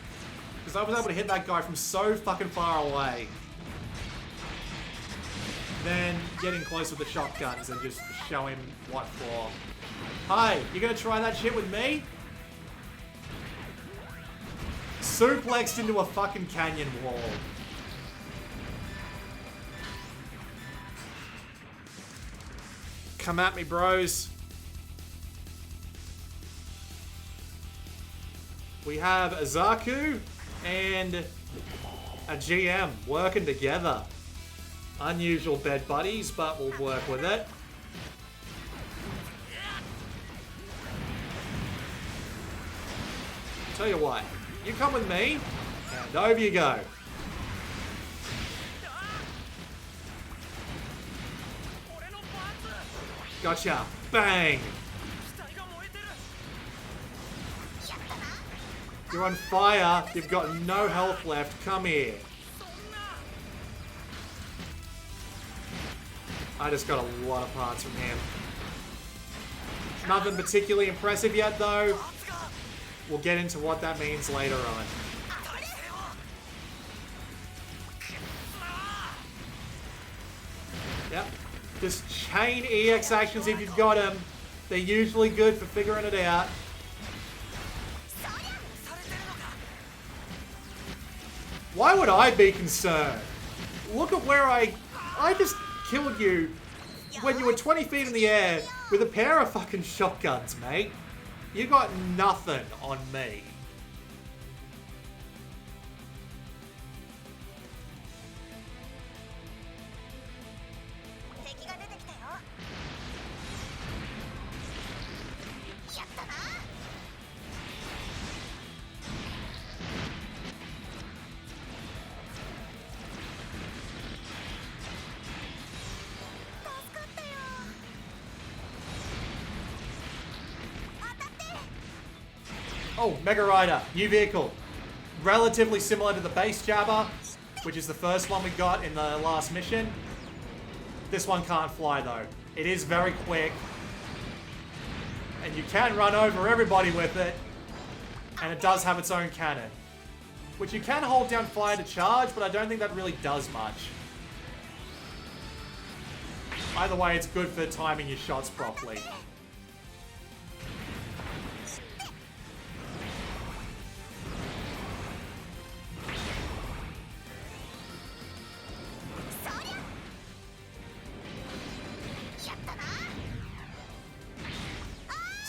Because I was able to hit that guy from so fucking far away. Then get in close with the shotguns and just show him what for. Hi, you gonna try that shit with me? Suplexed into a fucking canyon wall. Come at me, bros. We have a Zaku and a GM working together. Unusual bed buddies, but we'll work with it. Tell you what, you come with me, and over you go. Gotcha. Bang! You're on fire. You've got no health left. Come here. I just got a lot of parts from him. Nothing particularly impressive yet, though. We'll get into what that means later on. Yep. Just chain EX actions if you've got them. They're usually good for figuring it out. Why would I be concerned? Look at where I just killed you when you were 20 feet in the air with a pair of fucking shotguns, mate. You got nothing on me. Oh, Mega Rider, new vehicle. Relatively similar to the base Jabba, which is the first one we got in the last mission. This one can't fly though. It is very quick. And you can run over everybody with it. And it does have its own cannon. Which you can hold down fire to charge, but I don't think that really does much. Either way, it's good for timing your shots properly.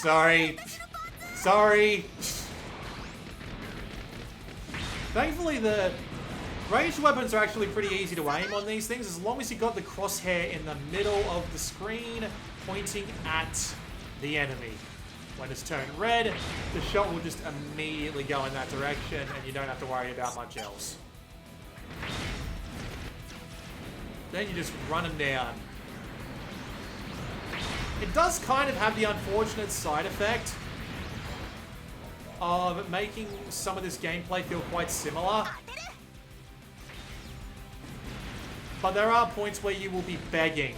Sorry. Sorry. Thankfully, the ranged weapons are actually pretty easy to aim on these things, as long as you got the crosshair in the middle of the screen, pointing at the enemy. When it's turned red, the shot will just immediately go in that direction, and you don't have to worry about much else. Then you just run them down. It does kind of have the unfortunate side effect of making some of this gameplay feel quite similar. But there are points where you will be begging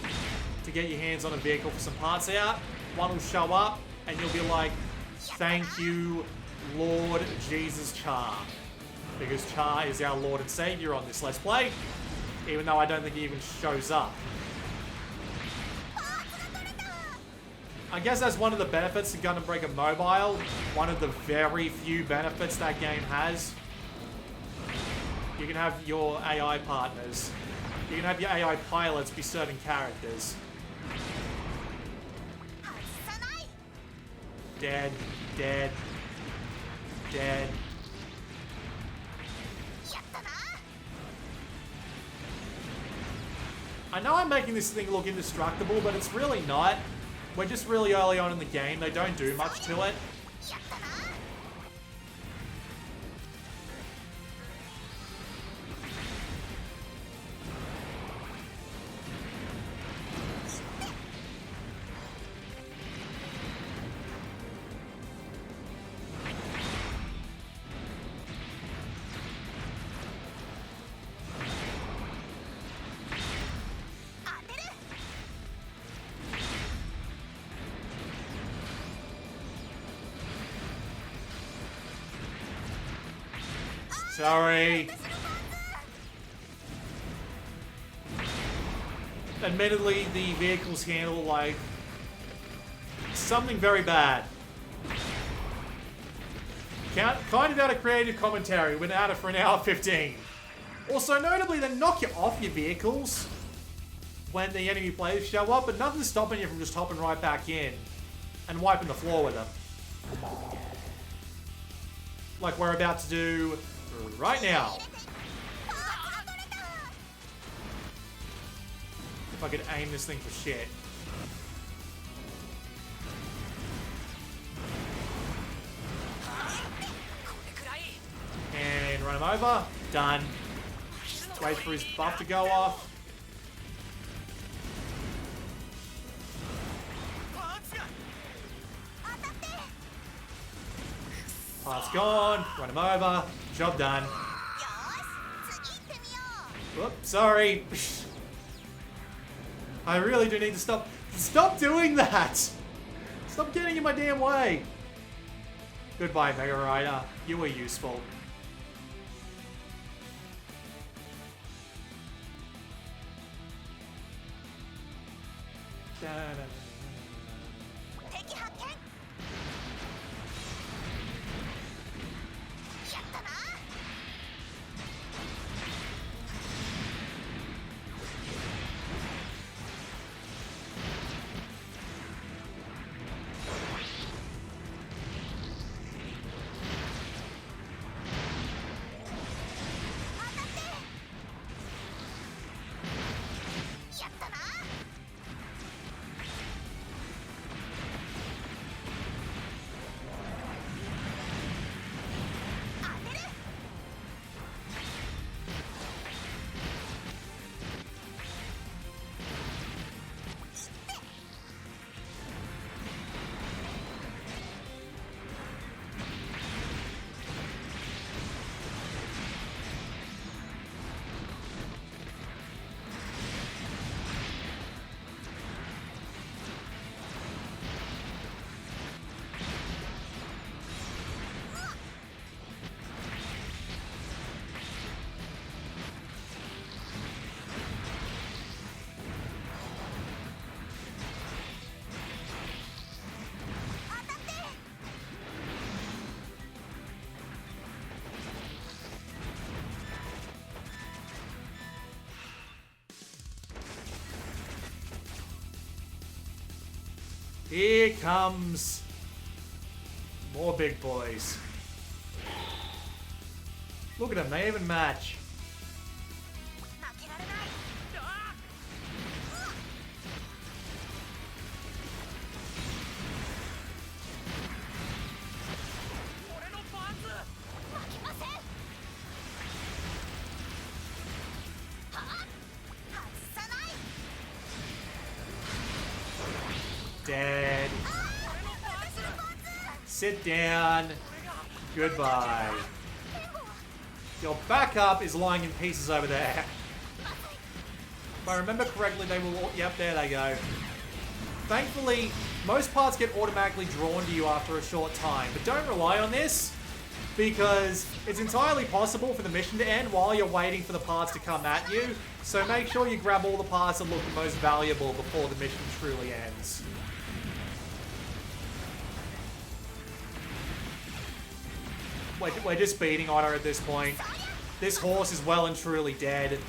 to get your hands on a vehicle for some parts out. One will show up and you'll be like, thank you, Lord Jesus Char. Because Char is our Lord and Savior on this Let's Play, even though I don't think he even shows up. I guess that's one of the benefits of Gundam Breaker Mobile. One of the very few benefits that game has. You can have your AI partners. You can have your AI pilots be certain characters. Dead. Dead. Dead. I know I'm making this thing look indestructible, but it's really not. We're just really early on in the game. They don't do much to it. Sorry. Admittedly, the vehicles handle like something very bad. Kind of out of creative commentary. Been at it for an hour 15. Also, notably, they knock you off your vehicles when the enemy players show up, but nothing's stopping you from just hopping right back in and wiping the floor with them. Like we're about to do right now. If I could aim this thing for shit. And run him over. Done. Wait for his buff to go off. Part's gone. Run him over. Job done. Whoops, sorry. I really do need to stop. Stop doing that! Stop getting in my damn way. Goodbye, Mega Rider. You were useful. Here comes more big boys. Look at them, they even match. Dead. Sit down. Goodbye. Your backup is lying in pieces over there. If I remember correctly, they will... Yep, there they go. Thankfully, most parts get automatically drawn to you after a short time. But don't rely on this, because it's entirely possible for the mission to end while you're waiting for the parts to come at you. So make sure you grab all the parts that look the most valuable before the mission truly ends. We're just beating on her at this point. This horse is well and truly dead. And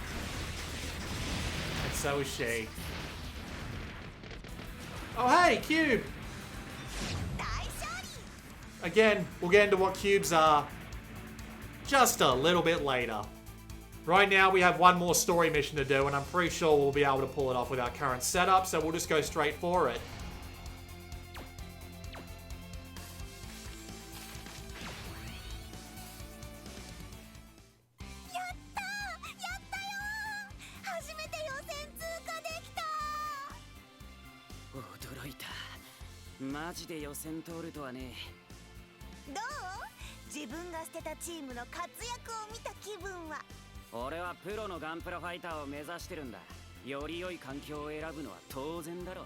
so is she. Oh hey, Cube! Again, we'll get into what cubes are just a little bit later. Right now we have one more story mission to do, and I'm pretty sure we'll be able to pull it off with our current setup, so we'll just go straight for it.俺はプロのガンプラファイターを目指してるんだ。より良い環境を選ぶのは当然だろう。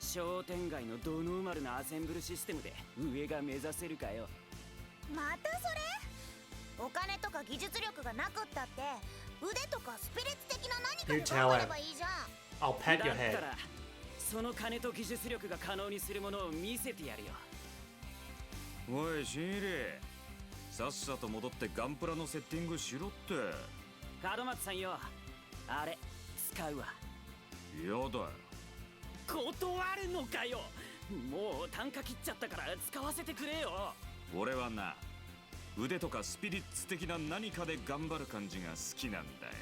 商店街のドノーマルなアセンブルシステムで上が目指せるかよ。またそれ？お金とか技術力がなくったって腕とかスピリッツ的な何か You で tell 頑張 him. ればいいじゃん。 I'll pet だ your っ head. たらその金と技術力が可能にするものを見せてやるよ。おい新入り、さっさと戻ってガンプラのセッティングしろって。門松さんよ、あれ使うわ。やだよ。断るのかよ。もう単価切っちゃったから使わせてくれよ。俺はな、腕とかスピリッツ的な何かで頑張る感じが好きなんだよ。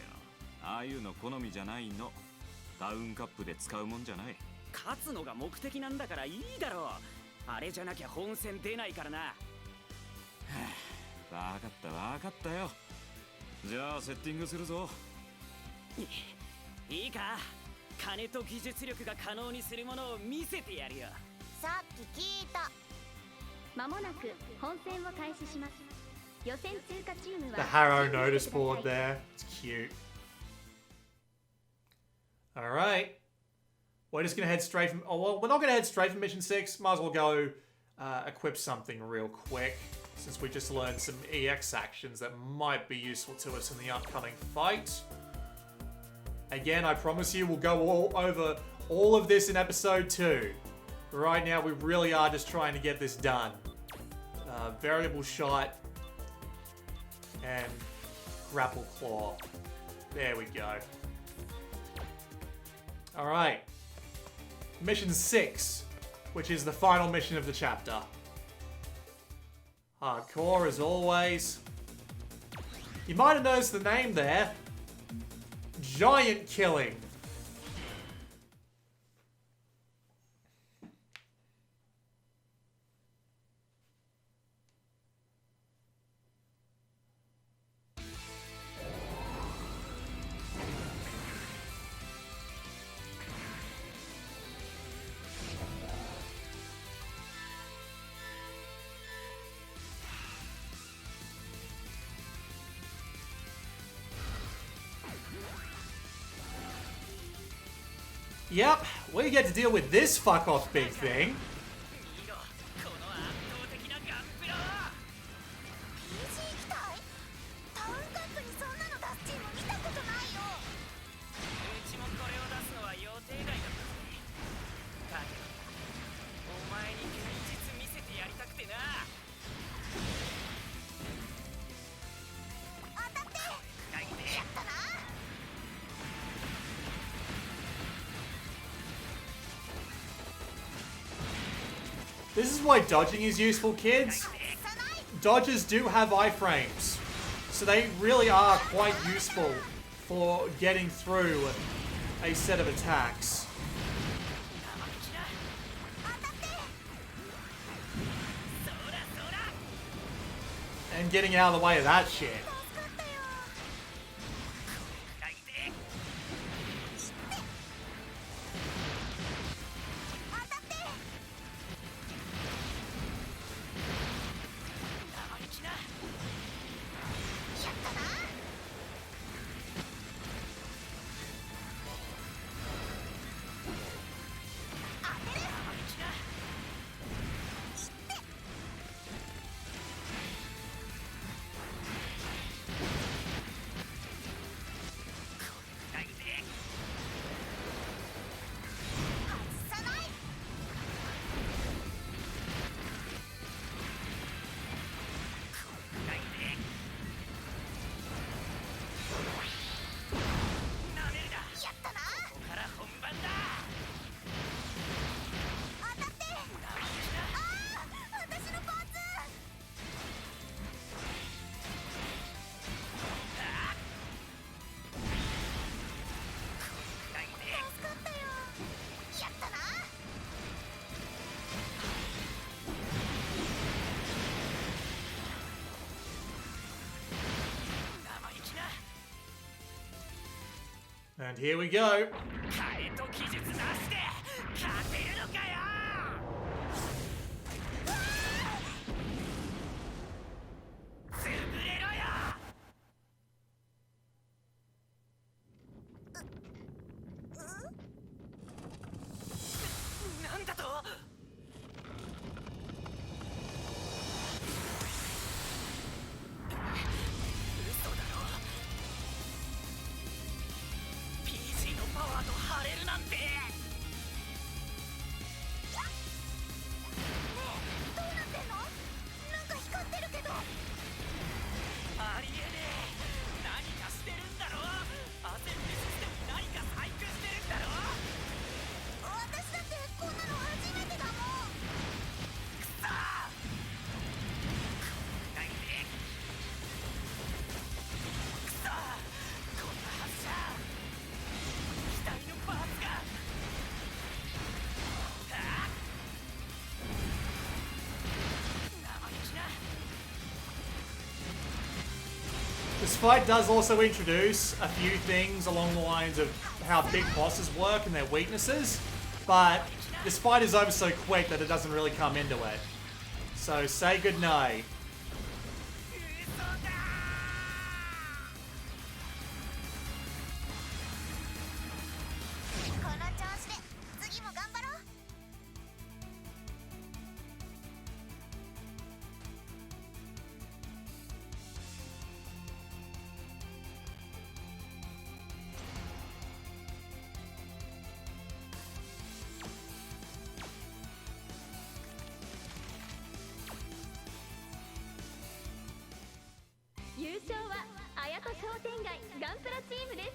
ああいうの好みじゃないの。ダウンカップで使うもんじゃない。勝つのが目的なんだからいいだろう。あれじゃなきゃ本戦出ないからな。分かった分かったよ。じゃあセッティングするぞ。いいか、金と技術力が可能にするものを見せてやるよ。さっき聞いた。まもなく本戦を開始します。予選通過チームは The Harrow notice board there. It's cute. Alright. We're just gonna head straight from... Oh, well, we're not gonna head straight from Mission 6. Might as well go equip something real quick, since we just learned some EX actions that might be useful to us in the upcoming fight. Again, I promise you we'll go over all of this in episode 2. Right now, we really are just trying to get this done. Variable shot and grapple claw. There we go. Alright. Mission 6, which is the final mission of the chapter. Hardcore as always. You might have noticed the name there. Giant Killing. Yep, we get to deal with this fuck-off big thing. 見ろ、この圧倒的なガンプラは。 PG 機体タウンカップにそんなの出すチーム見たことないよ。うちもこれを出すのは予定外だったぜ。だけどお前に現実見せてやりたくてな。当たってやったな。 This is why dodging is useful, kids. Dodges do have iframes, so they really are quite useful for getting through a set of attacks. And getting out of the way of that shit. And here we go. 金と技術なしで勝てるのかよ。潰れろよ。なんだと。This fight does also introduce a few things along the lines of how big bosses work and their weaknesses, but this fight is over so quick that it doesn't really come into it. So say goodnight. この調子で次も頑張ろう。優勝は綾戸商店街ガンプラチームで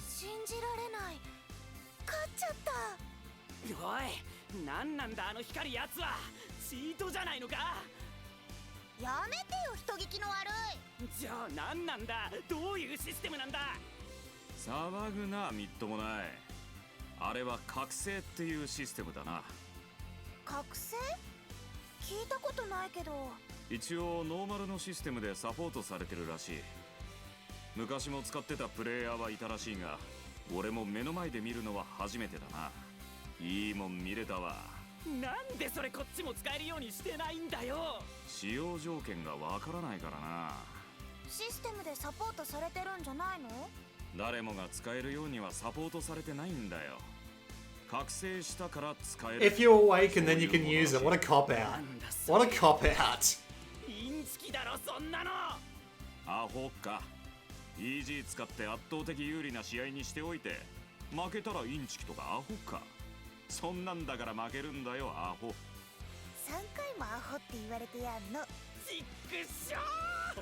す。信じられない。勝っちゃった。おい、なんなんだあの光るやつは。チートじゃないのか。やめてよ、人聞きの悪い。じゃあなんなんだ、どういうシステムなんだ。騒ぐな、みっともない。あれは覚醒っていうシステムだな。覚醒？聞いたことないけど。一応ノーマルのシステムでサポートされてるらしい。昔も使ってたプレイヤーはいたらしいが、俺も目の前で見るのは初めてだな。いいもん見れたわ。なんでそれこっちも使えるようにしてないんだよ。使用条件がわからないからな。システムでサポートされてるんじゃないの？誰もが使えるようにはサポートされてないんだよ。覚醒したから使える。 If you awaken, then you can use it. What a cop out. What a cop out. インチキだろそんなの。アホか。イージー使って圧倒的有利な試合にしておいて、負けたらインチキとかアホか。そんなんだから負けるんだよ、アホ。3回もアホって言われてやんの。ちっくしょ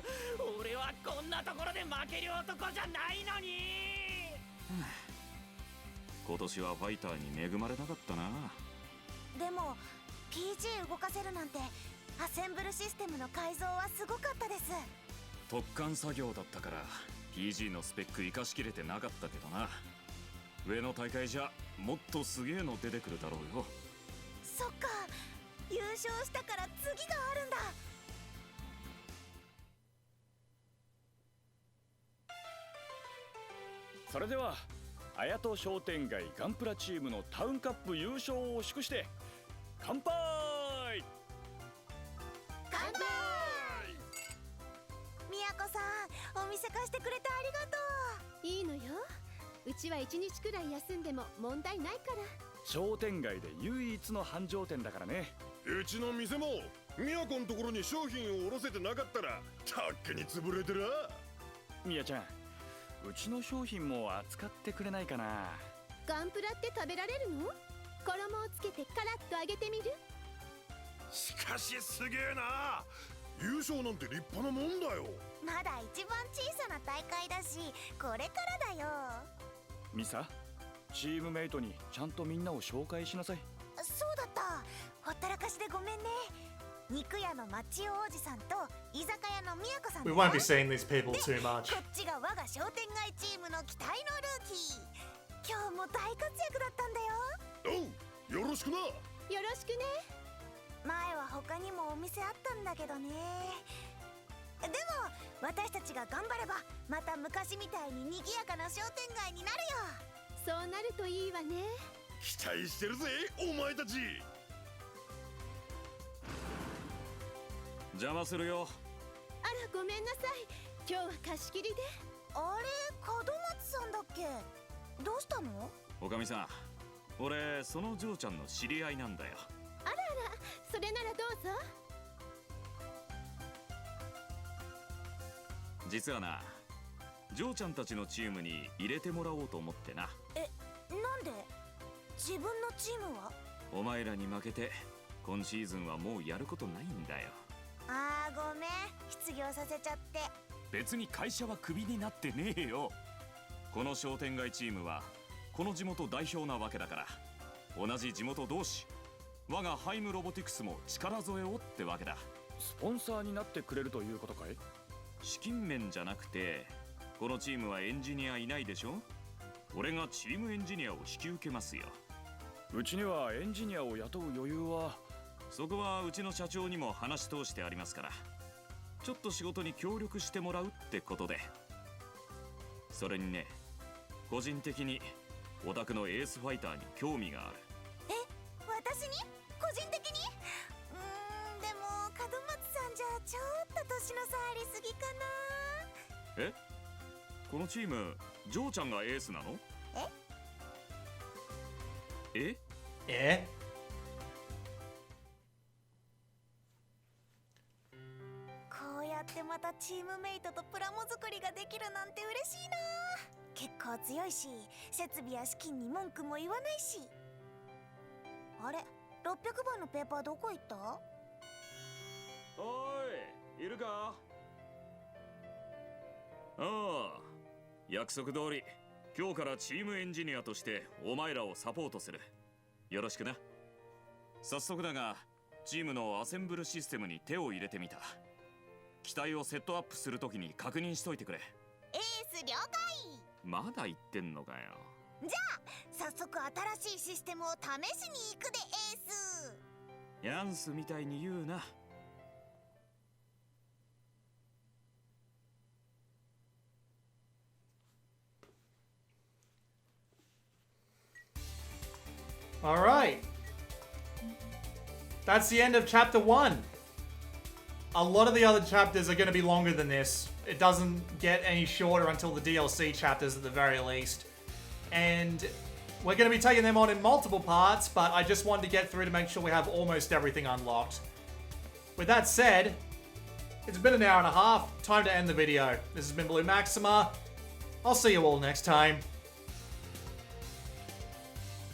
ー。俺はこんなところで負ける男じゃないのに。今年はファイターに恵まれなかったな。でも PG 動かせるなんて、アセンブルシステムの改造はすごかったです。特艦作業だったから PG のスペック生かしきれてなかったけどな。上の大会じゃもっとすげえの出てくるだろうよ。そっか、優勝したから次があるんだ。それでは綾戸商店街ガンプラチームのタウンカップ優勝を祝して乾杯。乾杯。みやこさん、お店貸してくれてありがとう。いいのよ、うちは1日くらい休んでも問題ないから。商店街で唯一の繁盛店だからね。うちの店もみやこんところに商品を卸せてなかったらとっくに潰れてる。みやちゃん、うちの商品も扱ってくれないかな。ガンプラって食べられるの？衣をつけてカラッと揚げてみる？しかしすげえな。優勝なんて立派なもんだよ。まだ一番小さな大会だし、これからだよ。ミサ、チームメイトにちゃんとみんなを紹介しなさい。そうだった、ほったらかしでごめんね。肉屋のマチオおじさんと居酒屋のみやこさんだ We よ。 won't be seeing these people too で much. こっちが我が商店街チームの期待のルーキー。今日も大活躍だったんだよ。おう、よろしくな。よろしくね。前は他にもお店あったんだけどね。でも私たちが頑張ればまた昔みたいに賑やかな商店街になるよ。そうなるといいわね。期待してるぜ、お前たち。邪魔するよ。あら、ごめんなさい。今日は貸し切りで。あれ、門松さんだっけ？どうしたの？おかみさん、俺その嬢ちゃんの知り合いなんだよ。あらあら、それならどうぞ。実はな、嬢ちゃんたちのチームに入れてもらおうと思ってな。なんで？自分のチームは？お前らに負けて今シーズンはもうやることないんだよ。あー、ごめん、失業させちゃって。別に会社はクビになってねえよ。この商店街チームはこの地元代表なわけだから、同じ地元同士、我がハイムロボティクスも力添えをってわけだ。スポンサーになってくれるということかい？資金面じゃなくて、このチームはエンジニアいないでしょ。俺がチームエンジニアを引き受けますよ。うちにはエンジニアを雇う余裕は。そこはうちの社長にも話し通してありますから。ちょっと仕事に協力してもらうってことで。それにね、個人的にオタクのエースファイターに興味がある。え、私に個人的に？でも門松さんじゃちょっと年の差ありすぎかな。え、このチームジョーちゃんがエースなの？え？こうやってまたチームメイトとプラモ作りができるなんて嬉しいな。結構強いし、設備や資金に文句も言わないし。あれ、600番のペーパーどこ行った？おい、いるか？ああ、約束通り今日からチームエンジニアとしてお前らをサポートする。よろしくな。早速だが、チームのアセンブルシステムに手を入れてみた。機体をセットアップするときに確認しといてくれ。エース了解。まだ言ってんのかよ。じゃあ早速新しいシステムを試しに行くで、エース。ヤンスみたいに言うな。Alright. That's the end of chapter 1. A lot of the other chapters are going to be longer than this. It doesn't get any shorter until the DLC chapters at the very least. And we're going to be taking them on in multiple parts, but I just wanted to get through to make sure we have almost everything unlocked. With that said, it's been an hour and a half. Time to end the video. This has been Blue Maxima. I'll see you all next time.